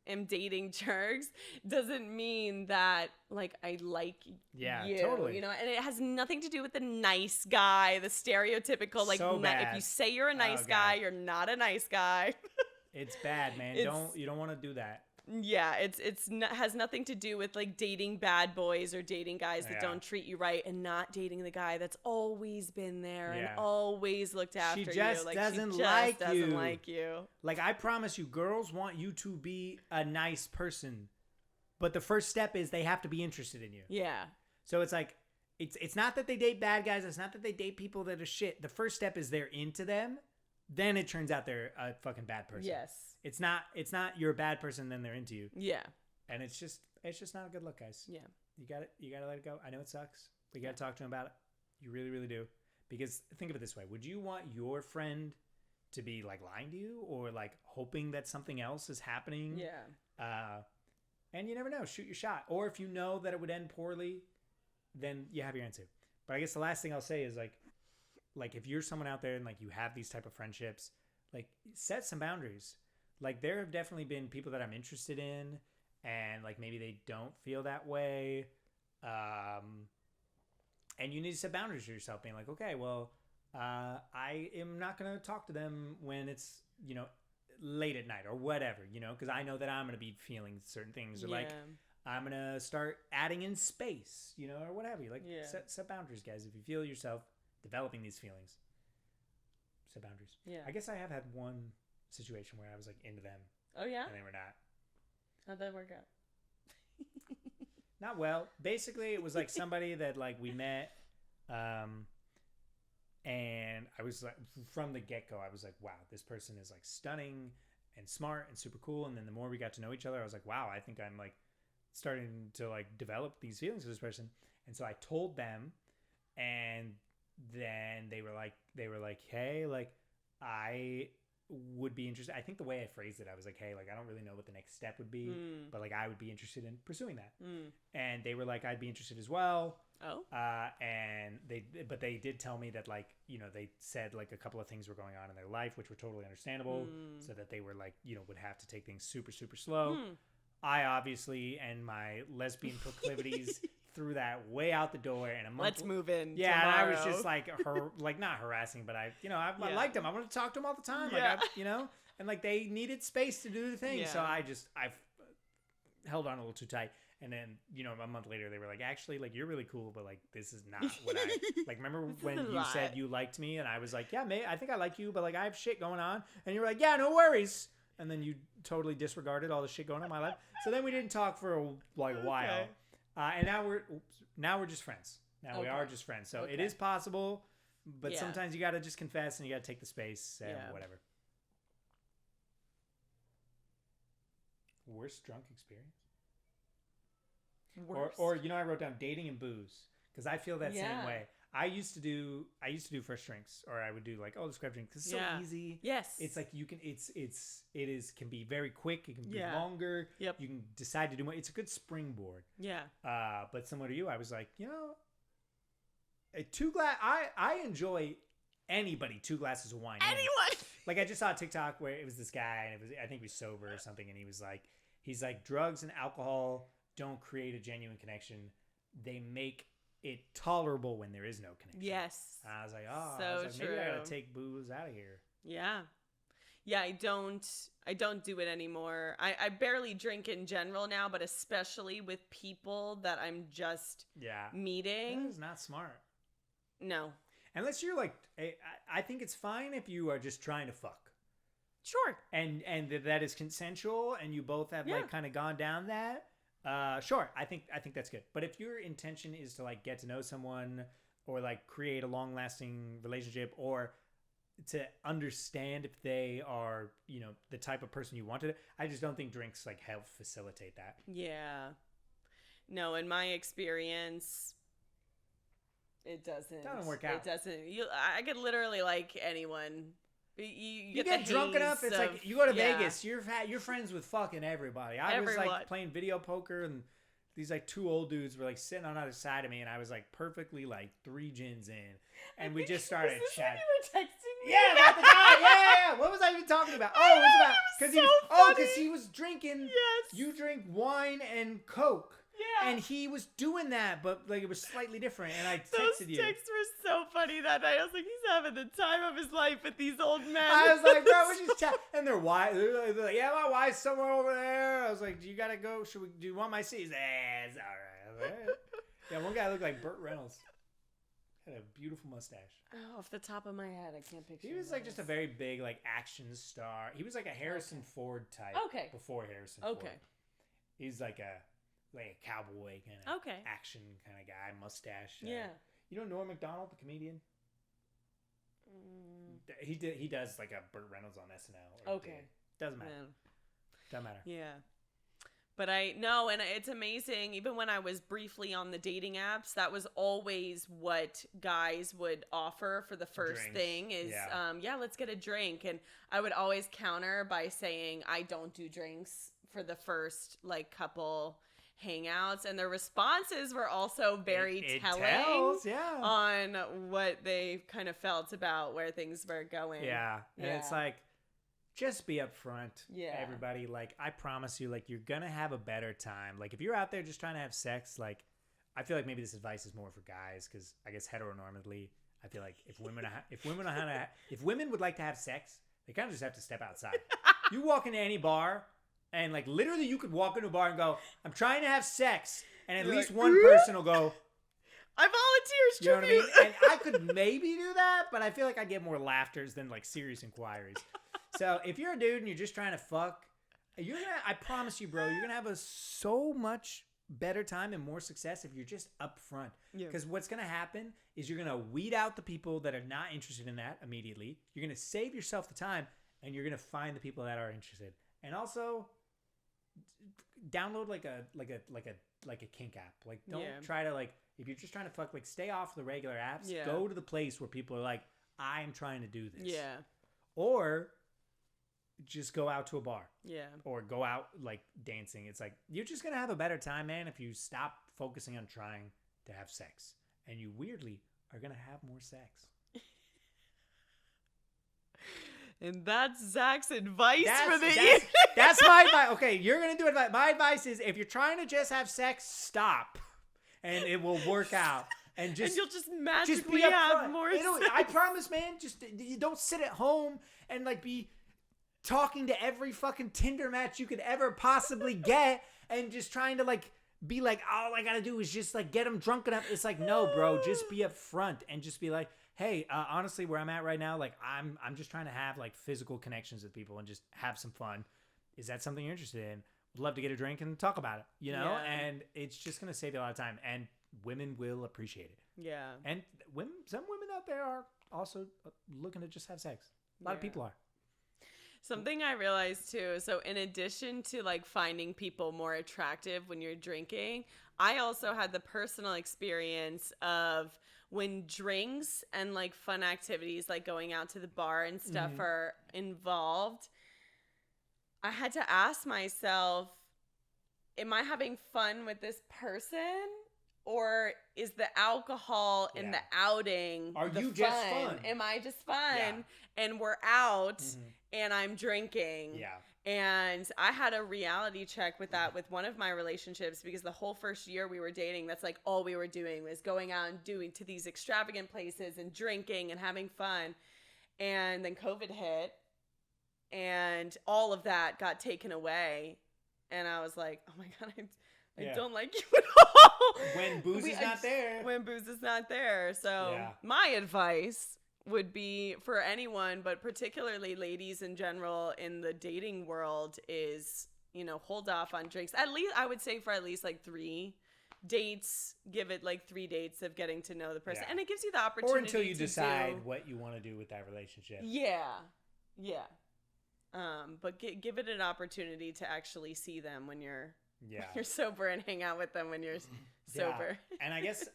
am dating jerks doesn't mean that like I like you, totally. you know, and it has nothing to do with the nice guy, the stereotypical like so if you say you're a nice guy, you're not a nice guy. It's bad, man. You don't want to do that. Yeah, has nothing to do with like dating bad boys or dating guys that don't treat you right, and not dating the guy that's always been there and always looked after you. Like, doesn't like you. Like, I promise you, girls want you to be a nice person, but the first step is they have to be interested in you. Yeah. So it's like, it's not that they date bad guys. It's not that they date people that are shit. The first step is they're into them. Then it turns out they're a fucking bad person. Yes. It's not you're a bad person, then they're into you. Yeah. And it's just not a good look, guys. Yeah. You gotta let it go. I know it sucks, but you gotta talk to them about it. You really, really do. Because think of it this way. Would you want your friend to be like lying to you or like hoping that something else is happening? Yeah. And you never know. Shoot your shot. Or if you know that it would end poorly, then you have your answer. But I guess the last thing I'll say is like if you're someone out there and like you have these type of friendships, like set some boundaries. Like there have definitely been people that I'm interested in and like maybe they don't feel that way. And you need to set boundaries for yourself, being like, okay, well, I am not going to talk to them when it's, you know, late at night or whatever, you know, because I know that I'm going to be feeling certain things or like I'm going to start adding in space, you know, or whatever. Like set boundaries, guys. If you feel yourself developing these feelings, set boundaries. Yeah. I guess I have had one situation where I was like into them. Oh yeah? And they were not. How'd that work out? Not well. Basically, it was like somebody that like we met, and I was like, from the get-go, I was like, wow, this person is like stunning and smart and super cool. And then the more we got to know each other, I was like, wow, I think I'm like starting to like develop these feelings for this person. And so I told them, and then they were like, hey, like I would be interested. I think the way I phrased it, I was like, hey, like I don't really know what the next step would be, but like I would be interested in pursuing that. And they were like, I'd be interested as well. Oh. And they did tell me that like, you know, they said like a couple of things were going on in their life, which were totally understandable. So that they were like, you know, would have to take things super, super slow. I obviously, and my lesbian proclivities threw that way out the door. And a month, let's move in. Yeah, tomorrow. and I was just like like not harassing, but I liked them. I wanted to talk to them all the time. Yeah. Like you know, and like they needed space to do the thing. Yeah. So I held on a little too tight. And then, you know, a month later they were like, actually, like you're really cool, but like this is not what I like. Remember when you said you liked me, and I was like, yeah, mate, I think I like you, but like I have shit going on. And you were like, yeah, no worries. And then you totally disregarded all the shit going on in my life. So then we didn't talk for a while. And now we're just friends. Now we are just friends. So it is possible, but sometimes you got to just confess and you got to take the space and whatever. Worst drunk experience? Or you know, I wrote down dating and booze because I feel that same way. I used to do first drinks, or I would do like, oh, let's grab drinks. It's so easy. Yes. It's like you can, can be very quick. It can be longer. Yep. You can decide to do more. It's a good springboard. Yeah. But similar to you, I was like, you know, I enjoy anybody 2 glasses of wine. Anyone. Like I just saw a TikTok where it was this guy, and I think he was sober or something, and he's like, drugs and alcohol don't create a genuine connection. They make it tolerable when there is no connection. Yes. And I was like, true. Maybe I gotta take booze out of here. Yeah. Yeah, I don't do it anymore. I barely drink in general now, but especially with people that I'm just meeting. That is not smart. No. Unless you're like, I think it's fine if you are just trying to fuck. Sure. And that is consensual, and you both have like kind of gone down that. Sure. I think that's good. But if your intention is to like get to know someone or like create a long lasting relationship or to understand if they are, you know, the type of person you wanted, I just don't think drinks like help facilitate that. Yeah. No, in my experience, it doesn't work out. It doesn't. I could literally like anyone. You get drunk enough. It's like you go to Vegas. You're friends with fucking everybody. I was like playing video poker, and these like two old dudes were like sitting on either side of me, and I was like perfectly like 3 gins in, and we just started chatting. You were texting me? Yeah, about the guy. Yeah. What was I even talking about? Oh, it was about because he was drinking. Yes. You drink wine and Coke. Yeah. And he was doing that, but like it was slightly different. And I texted Those you. texts were so funny that night. I was like, he's having the time of his life with these old men. I was like, bro, we're just chatting. And they're like, yeah, my wife's somewhere over there. I was like, do you gotta go? Do you want my seat? He's like, it's all right. I was like, all right. Yeah, one guy looked like Burt Reynolds. Had a beautiful mustache. Oh, off the top of my head, I can't picture. He was like just a very big like action star. He was like a Harrison Ford type. Okay. Before Harrison Ford. Okay. He's like a cowboy kind of action kind of guy, mustache. Yeah. You know Norm Macdonald, the comedian? He does like a Burt Reynolds on SNL. Okay. Doesn't matter. Doesn't matter. Yeah. But and it's amazing. Even when I was briefly on the dating apps, that was always what guys would offer for the first thing is, let's get a drink. And I would always counter by saying, I don't do drinks for the first like couple hangouts, and their responses were also very telling on what they kind of felt about where things were going. Yeah. And it's like, just be upfront, everybody. Like, I promise you, like, you're gonna have a better time. Like, if you're out there just trying to have sex, like, I feel like maybe this advice is more for guys, because I guess heteronormatively, I feel like if women would like to have sex, they kind of just have to step outside. You walk into any bar, and like literally, you could walk into a bar and go, "I'm trying to have sex," and at least one person will go, "I volunteer." You know what I mean? And I could maybe do that, but I feel like I get more laughters than like serious inquiries. So if you're a dude and you're just trying to fuck, I promise you, bro, you're gonna have so much better time and more success if you're just upfront. Because what's gonna happen is you're gonna weed out the people that are not interested in that immediately. You're gonna save yourself the time, and you're gonna find the people that are interested. And also, download like a kink app. Like, don't try to like, if you're just trying to fuck, like, stay off the regular apps. Go to the place where people are like, I'm trying to do this. Yeah. Or just go out to a bar. Yeah. Or go out like dancing. It's like, you're just gonna have a better time, man, if you stop focusing on trying to have sex. And you weirdly are gonna have more sex. And that's Zach's advice for the evening. That's my advice. Okay, you're going to do advice. My advice is if you're trying to just have sex, stop. And it will work out. And you'll just magically have more sex. I promise, man, just you don't sit at home and like be talking to every fucking Tinder match you could ever possibly get and just trying to like be like, all I got to do is just like get them drunk enough. It's like, no, bro, just be upfront and just be like, hey, honestly, where I'm at right now, like I'm just trying to have like physical connections with people and just have some fun. Is that something you're interested in? Would love to get a drink and talk about it, you know? Yeah. And it's just going to save you a lot of time, and women will appreciate it. Yeah. And some women out there are also looking to just have sex. A lot of people are. Something I realized too, so in addition to like finding people more attractive when you're drinking, I also had the personal experience of when drinks and like fun activities like going out to the bar and stuff are involved, I had to ask myself, am I having fun with this person? Or is the alcohol and the outing just fun? Am I just fun? Yeah. And we're out and I'm drinking. Yeah. And I had a reality check with that with one of my relationships, because the whole first year we were dating, that's like all we were doing was going out and doing to these extravagant places and drinking and having fun. And then COVID hit and all of that got taken away. And I was like, oh my God, I Yeah. don't like you at all. When booze is not there. When booze is not there. So Yeah. my advice would be for anyone, but particularly ladies in general in the dating world is, hold off on drinks. At least I would say for at least like 3 dates, give it like 3 dates of getting to know the person. Yeah. And it gives you the opportunity Or until you to decide what you want to do with that relationship. Yeah. But give it an opportunity to actually see them when you're sober and hang out with them when you're sober. And I guess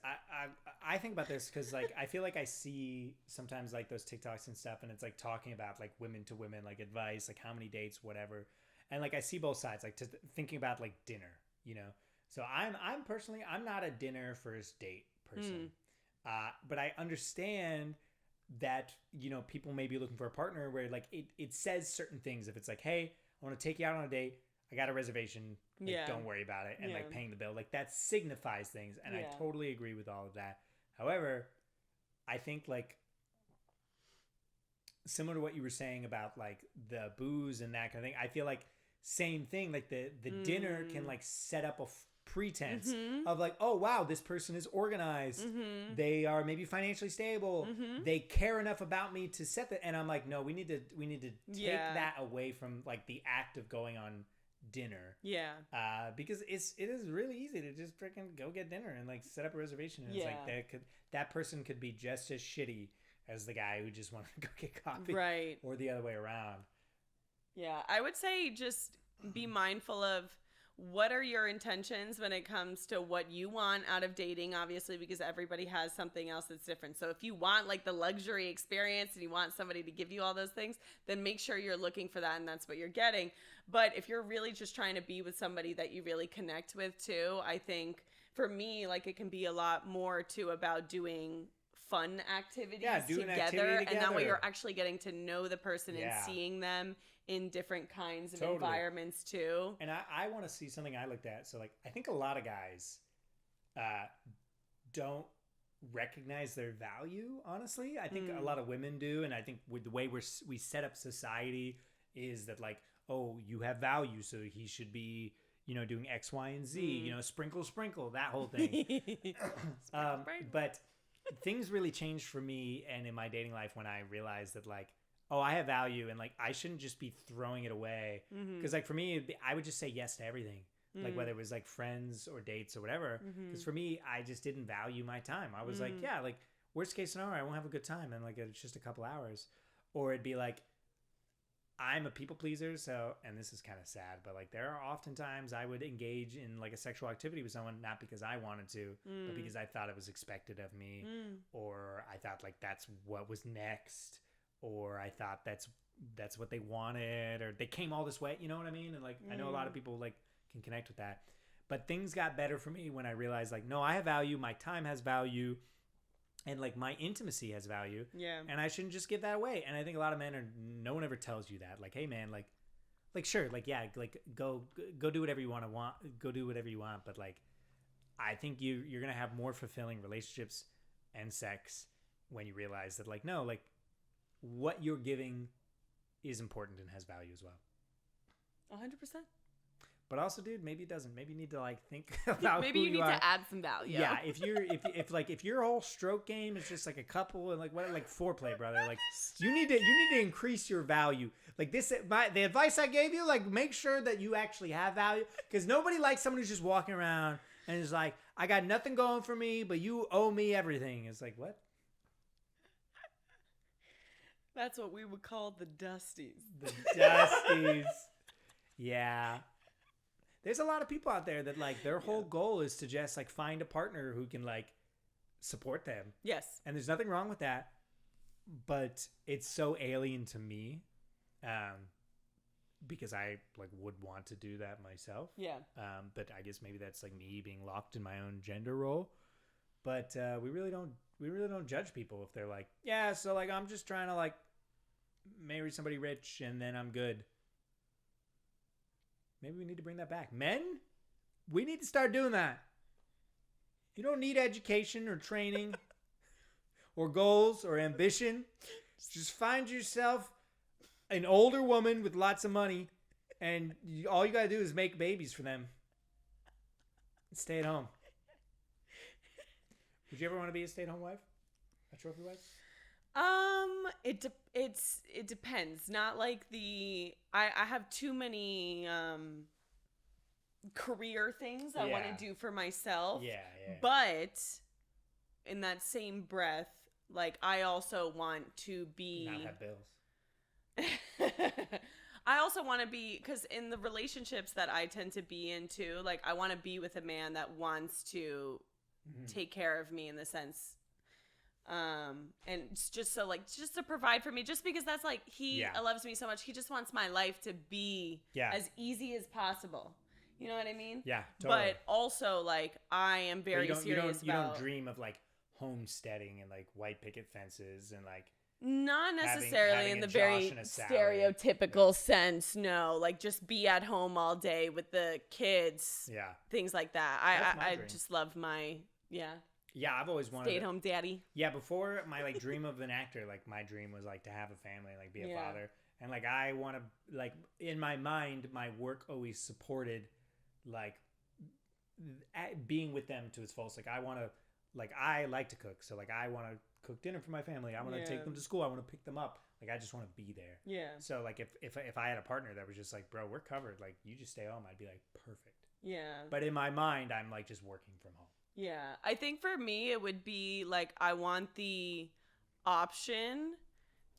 I think about this because like I feel like I see sometimes like those TikToks and stuff, and it's like talking about like women to women like advice, like how many dates, whatever, and like I see both sides, like thinking about like dinner, So I'm personally I'm not a dinner first date person, but I understand that people may be looking for a partner where like it says certain things. If it's like, hey, I want to take you out on a date, I got a reservation, like, don't worry about it, and like paying the bill, like that signifies things, and I totally agree with all of that. However, I think like similar to what you were saying about like the booze and that kind of thing, I feel like same thing, like the dinner can like set up a pretense of like, oh wow, this person is organized, they are maybe financially stable, they care enough about me to set that, and I'm like, no, we need to take that away from like the act of going on dinner, because it is really easy to just freaking go get dinner and like set up a reservation, and it's like that person could be just as shitty as the guy who just wanted to go get coffee, right, or the other way around. I would say just be mindful of what are your intentions when it comes to what you want out of dating, obviously, because everybody has something else that's different. So if you want like the luxury experience and you want somebody to give you all those things, then make sure you're looking for that and that's what you're getting. But if you're really just trying to be with somebody that you really connect with too, I think for me, like it can be a lot more too about doing fun activities together, and that way you're actually getting to know the person and seeing them in different kinds of environments too. And I want to see something I looked at. So like I think a lot of guys don't recognize their value, honestly. I think a lot of women do, and I think with the way we set up society is that like, oh, you have value, so he should be doing X, Y, and Z, sprinkle, that whole thing. But things really changed for me and in my dating life when I realized that like, oh, I have value, and like I shouldn't just be throwing it away, because like for me I would just say yes to everything, like whether it was like friends or dates or whatever, because for me I just didn't value my time. I was like, yeah, like worst case scenario I won't have a good time and like it's just a couple hours, or it'd be like I'm a people pleaser, so, and this is kind of sad, but like there are often times I would engage in like a sexual activity with someone not because I wanted to, but because I thought it was expected of me, or I thought like that's what was next, or I thought that's what they wanted, or they came all this way, you know what I mean? And like I know a lot of people like can connect with that, but things got better for me when I realized like, no, I have value, my time has value, and like my intimacy has value, and I shouldn't just give that away. And I think a lot of men no one ever tells you that, like, hey man, like sure, like yeah, like go do whatever you want, go do whatever you want, but like I think you're gonna have more fulfilling relationships and sex when you realize that like, no, like what you're giving is important and has value as well. 100%. But also, dude, maybe it doesn't. Maybe you need to like think about maybe who you need are. to add some value. Yeah, if your whole stroke game is just like a couple and like what, like foreplay, brother, like you need to increase your value. Like the advice I gave you, like make sure that you actually have value, because nobody likes someone who's just walking around and is like, I got nothing going for me, but you owe me everything. It's like, what? That's what we would call the Dusties. The Dusties. Yeah. There's a lot of people out there that like their whole goal is to just like find a partner who can like support them. Yes. And there's nothing wrong with that, but it's so alien to me, because I like would want to do that myself. Yeah. But I guess maybe that's like me being locked in my own gender role. But we really don't judge people if they're like, yeah, so like I'm just trying to like marry somebody rich and then I'm good. Maybe we need to bring that back. Men, we need to start doing that. You don't need education or training or goals or ambition. Just find yourself an older woman with lots of money, and all you got to do is make babies for them. Stay at home. Would you ever want to be a stay-at-home wife? A trophy wife? It depends. Not like I have too many career things I want to do for myself. Yeah. But in that same breath, like I also want to be Not have bills. I also want to be, because in the relationships that I tend to be into, like I want to be with a man that wants to take care of me in the sense, and it's just so like just to provide for me, just because that's like he loves me so much, he just wants my life to be as easy as possible. You know what I mean? Yeah, totally. But also like I am very serious you about. don't dream of like homesteading and like white picket fences and like. Not necessarily having in the Josh very and a Sally. stereotypical sense, no. Like just be at home all day with the kids. Yeah. Things like that. I dream. just love my Yeah, I've always wanted stay-at-home daddy. Yeah, before my like dream of an actor, like my dream was like to have a family, like be a father. And like I want to like in my mind, my work always supported like being with them to its fullest. Like I want to I like to cook, so like I want to cook dinner for my family. I want to take them to school. I want to pick them up. Like I just want to be there. Yeah. So like if I had a partner that was just like, bro, we're covered. Like you just stay home. I'd be like, perfect. Yeah. But in my mind, I'm like just working from home. Yeah. I think for me, it would be like I want the option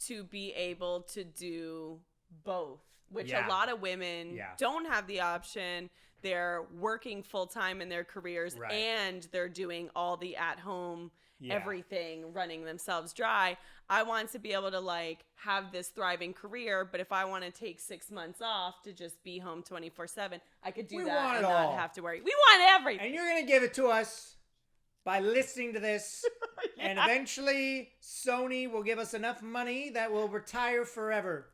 to be able to do both, which a lot of women don't have the option. They're working full time in their careers and they're doing all the at home everything, running themselves dry. I want to be able to like have this thriving career, but if I want to take 6 months off to just be home 24/7, I could do that and not have to worry. We want everything. And you're going to give it to us by listening to this. And eventually Sony will give us enough money that we'll retire forever.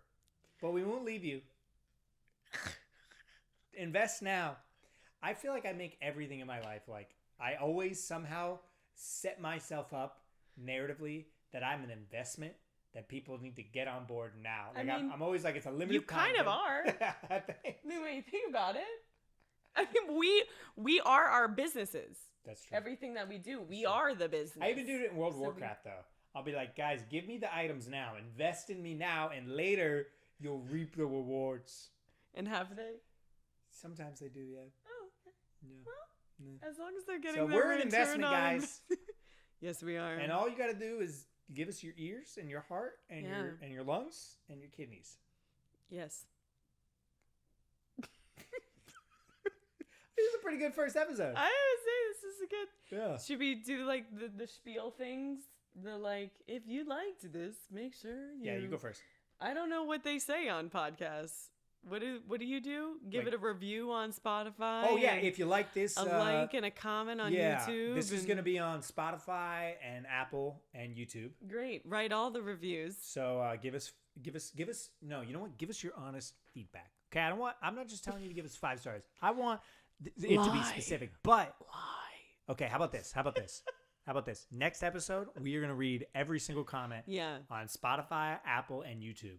But we won't leave you. Invest now. I feel like I make everything in my life like I always somehow set myself up narratively that I'm an investment that people need to get on board now. Like I'm always like it's a limited. You kind of are. Thanks. The way you think about it. I mean, we are our businesses. That's true. Everything that we do, we are the business. I even do it in World of Warcraft though. I'll be like, guys, give me the items now. Invest in me now, and later you'll reap the rewards. And have they? Sometimes they do, yeah. Oh, okay. Yeah. Well, as long as they're getting so their we're an investment, guys. Yes, we are. And all you got to do is give us your ears and your heart and your lungs and your kidneys. Yes. This is a pretty good first episode. I would say this is a good. Yeah. Should we do like the spiel things? The like, if you liked this, make sure you. Yeah, you go first. I don't know what they say on podcasts. What do you do? Give it a review on Spotify. Oh yeah, if you like this, a like and a comment on YouTube. This is gonna be on Spotify and Apple and YouTube. Great, write all the reviews. So give us. No, you know what? Give us your honest feedback. Okay, I'm not just telling you to give us 5 stars. I want it to be specific. But okay, how about this? How about this? Next episode, we are gonna read every single comment. On Spotify, Apple, and YouTube.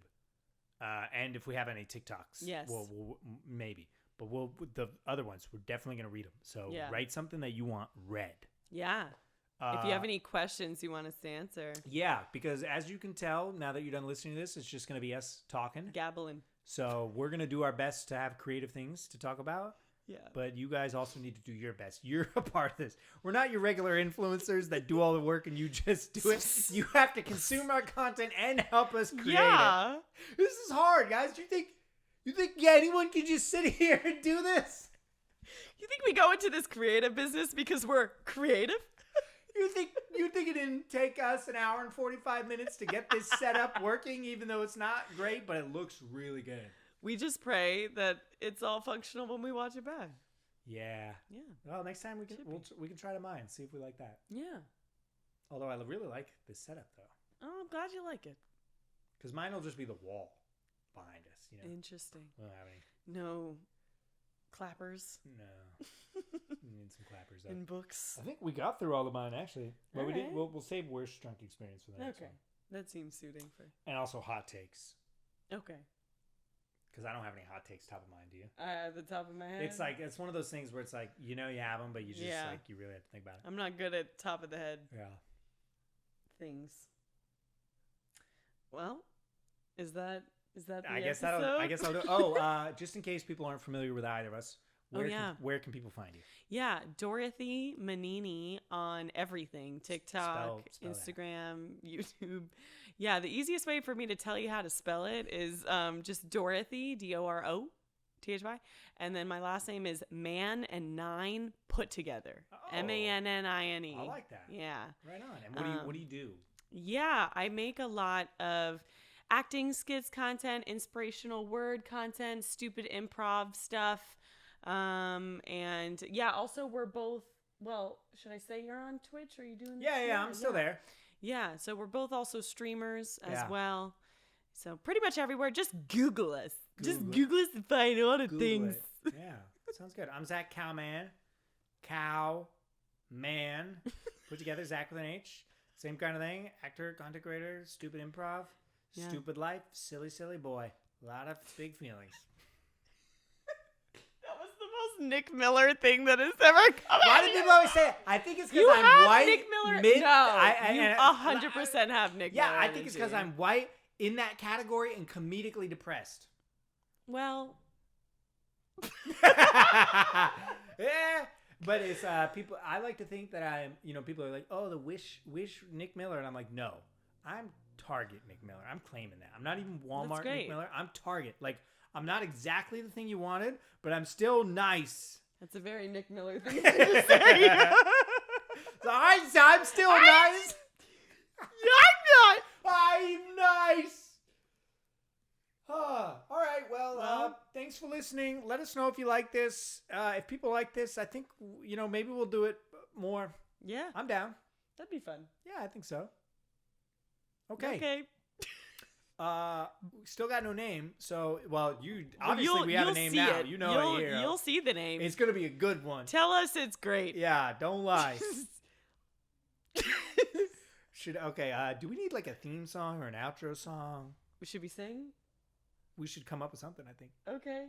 And if we have any TikToks, we'll maybe. But the other ones, we're definitely going to read them. So write something that you want read. Yeah. If you have any questions you want us to answer. Yeah, because as you can tell, now that you're done listening to this, it's just going to be us talking. Gabbling. So we're going to do our best to have creative things to talk about. Yeah. But you guys also need to do your best. You're a part of this. We're not your regular influencers that do all the work and you just do it. You have to consume our content and help us create it. This is hard, guys. You think anyone can just sit here and do this? You think we go into this creative business because we're creative? You think it didn't take us an hour and 45 minutes to get this set up working, even though it's not great, but it looks really good. We just pray that it's all functional when we watch it back. Yeah. Yeah. Well, next time we can try to mine, see if we like that. Yeah. Although I really like this setup though. Oh, I'm glad you like it. Because mine will just be the wall behind us. You know. Interesting. We don't have any. No clappers. No. We need some clappers though. And books. I think we got through all of mine actually. But we did. We'll save worst drunk experience for the next one. That seems suiting for. And also hot takes. Okay. Because I don't have any hot takes top of mind. Do you? At the top of my head. It's like it's one of those things where it's like you know you have them, but you just like you really have to think about it. I'm not good at top of the head things. Well, is that the I guess episode? I guess I'll do. Oh, just in case people aren't familiar with either of us, where can people find you? Yeah, Dorothy Mannine on everything: TikTok, Spell Instagram, YouTube. Yeah, the easiest way for me to tell you how to spell it is just Dorothy, DOROTHY, and then my last name is Man and Nine put together, MANNINE. I like that. Yeah, right on. And what do you do? Yeah, I make a lot of acting skits content, inspirational word content, stupid improv stuff. And yeah, also we're both, well, should I say you're on Twitch? Are you doing this? Yeah, I'm still there. Yeah, so we're both also streamers as well. So pretty much everywhere. Just Google us. Just Google us to find all the things. Yeah, sounds good. I'm Zach Cowan. Cow Man. Put together, Zach with an H. Same kind of thing. Actor, content creator, stupid improv, stupid life, silly, silly boy. A lot of big feelings. That was the most Nick Miller thing that has ever come Why out. do people always say it? I think it's because I'm have white. Nick Miller. You You 100% have Nick Miller. Yeah, I think it's because I'm white in that category and comedically depressed. Well. Yeah. But it's people. I like to think that I'm. People are like, "Oh, the wish Nick Miller," and I'm like, "No, I'm Target Nick Miller. I'm claiming that. I'm not even Walmart Nick Miller. I'm Target. Like, I'm not exactly the thing you wanted, but I'm still nice." That's a very Nick Miller thing to say. So I'm still nice. I'm nice. All right. Well, thanks for listening. Let us know if you like this. If people like this, I think, maybe we'll do it more. Yeah. I'm down. That'd be fun. Yeah, I think so. Okay. We still got no name. So, obviously we have a name now. It. It. You'll see the name. It's going to be a good one. Tell us it's great. Yeah, don't lie. Do we need like a theme song or an outro song? Should we sing? We should come up with something, I think. Okay.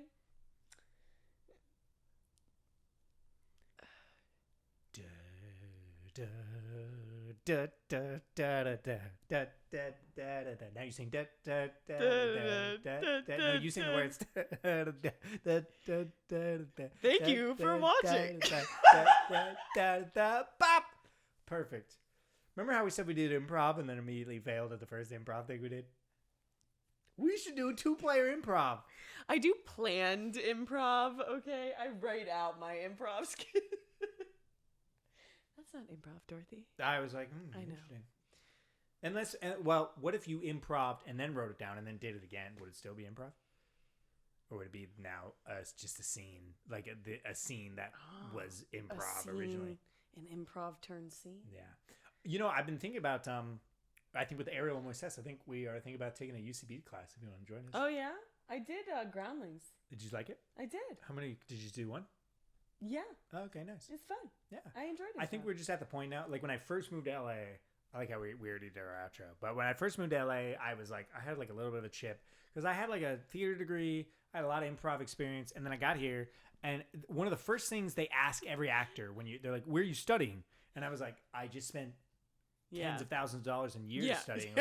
Now you sing. No, you sing the words. Thank you for watching. Bop. Perfect. Remember how we said we did improv and then immediately failed at the first improv thing we did? We should do a 2-player improv. I do planned improv, okay? I write out my improv skit. That's not improv, Dorothy. I was like, I know. Interesting. What if you improved and then wrote it down and then did it again? Would it still be improv? Or would it be now just a scene, like a scene that was improv originally? An improv turned scene? Yeah. I've been thinking about... I think with Ariel and Moises, I think we are thinking about taking a UCB class if you want to join us. Oh, yeah? I did Groundlings. Did you like it? I did. How many? Did you do one? Yeah. Oh, okay, nice. It's fun. Yeah. I enjoyed it. I think we're just at the point now, like when I first moved to LA, I like how we already did our outro, but when I first moved to LA, I was like, I had like a little bit of a chip because I had like a theater degree, I had a lot of improv experience, and then I got here, and one of the first things they ask every actor they're like, where are you studying? And I was like, I just spent tens of thousands of dollars in years studying.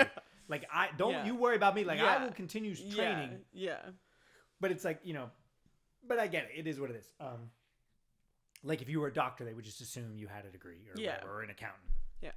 Like I don't you worry about me. Like I will continue training. Yeah. But it's like, but I get it. It is what it is. Like if you were a doctor, they would just assume you had a degree or whatever, or an accountant. Yeah.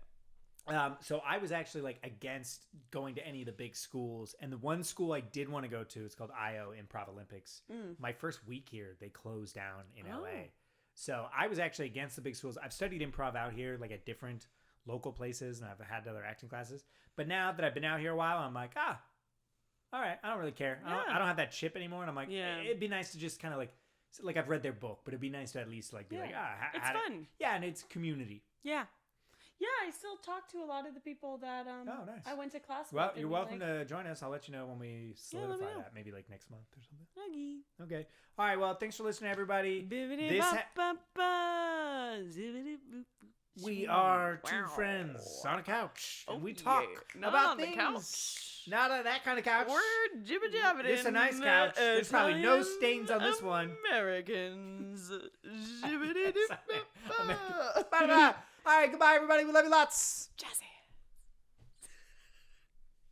So I was actually like against going to any of the big schools. And the one school I did want to go to, it's called IO, Improv Olympics. My first week here, they closed down in LA. So I was actually against the big schools. I've studied improv out here, like at different local places, and I've had other acting classes. But now that I've been out here a while, I'm like, all right, I don't really care. I don't have that chip anymore. And I'm like, it'd be nice to just kind of like I've read their book, but it'd be nice to at least like be like, it's fun. Yeah, and it's community. Yeah. Yeah, I still talk to a lot of the people that nice. I went to class with. Well, you're welcome to join us. I'll let you know when we solidify that. Maybe like next month or something. Okay. All right. Well, thanks for listening, everybody. We are two friends on a couch, and we talk Not about on things. the couch. Not on that kind of couch. We're jibber jabbing. This is a nice couch. There's probably no stains on this one. Americans. Bye-bye. All right, goodbye, everybody. We love you lots. Jazzy.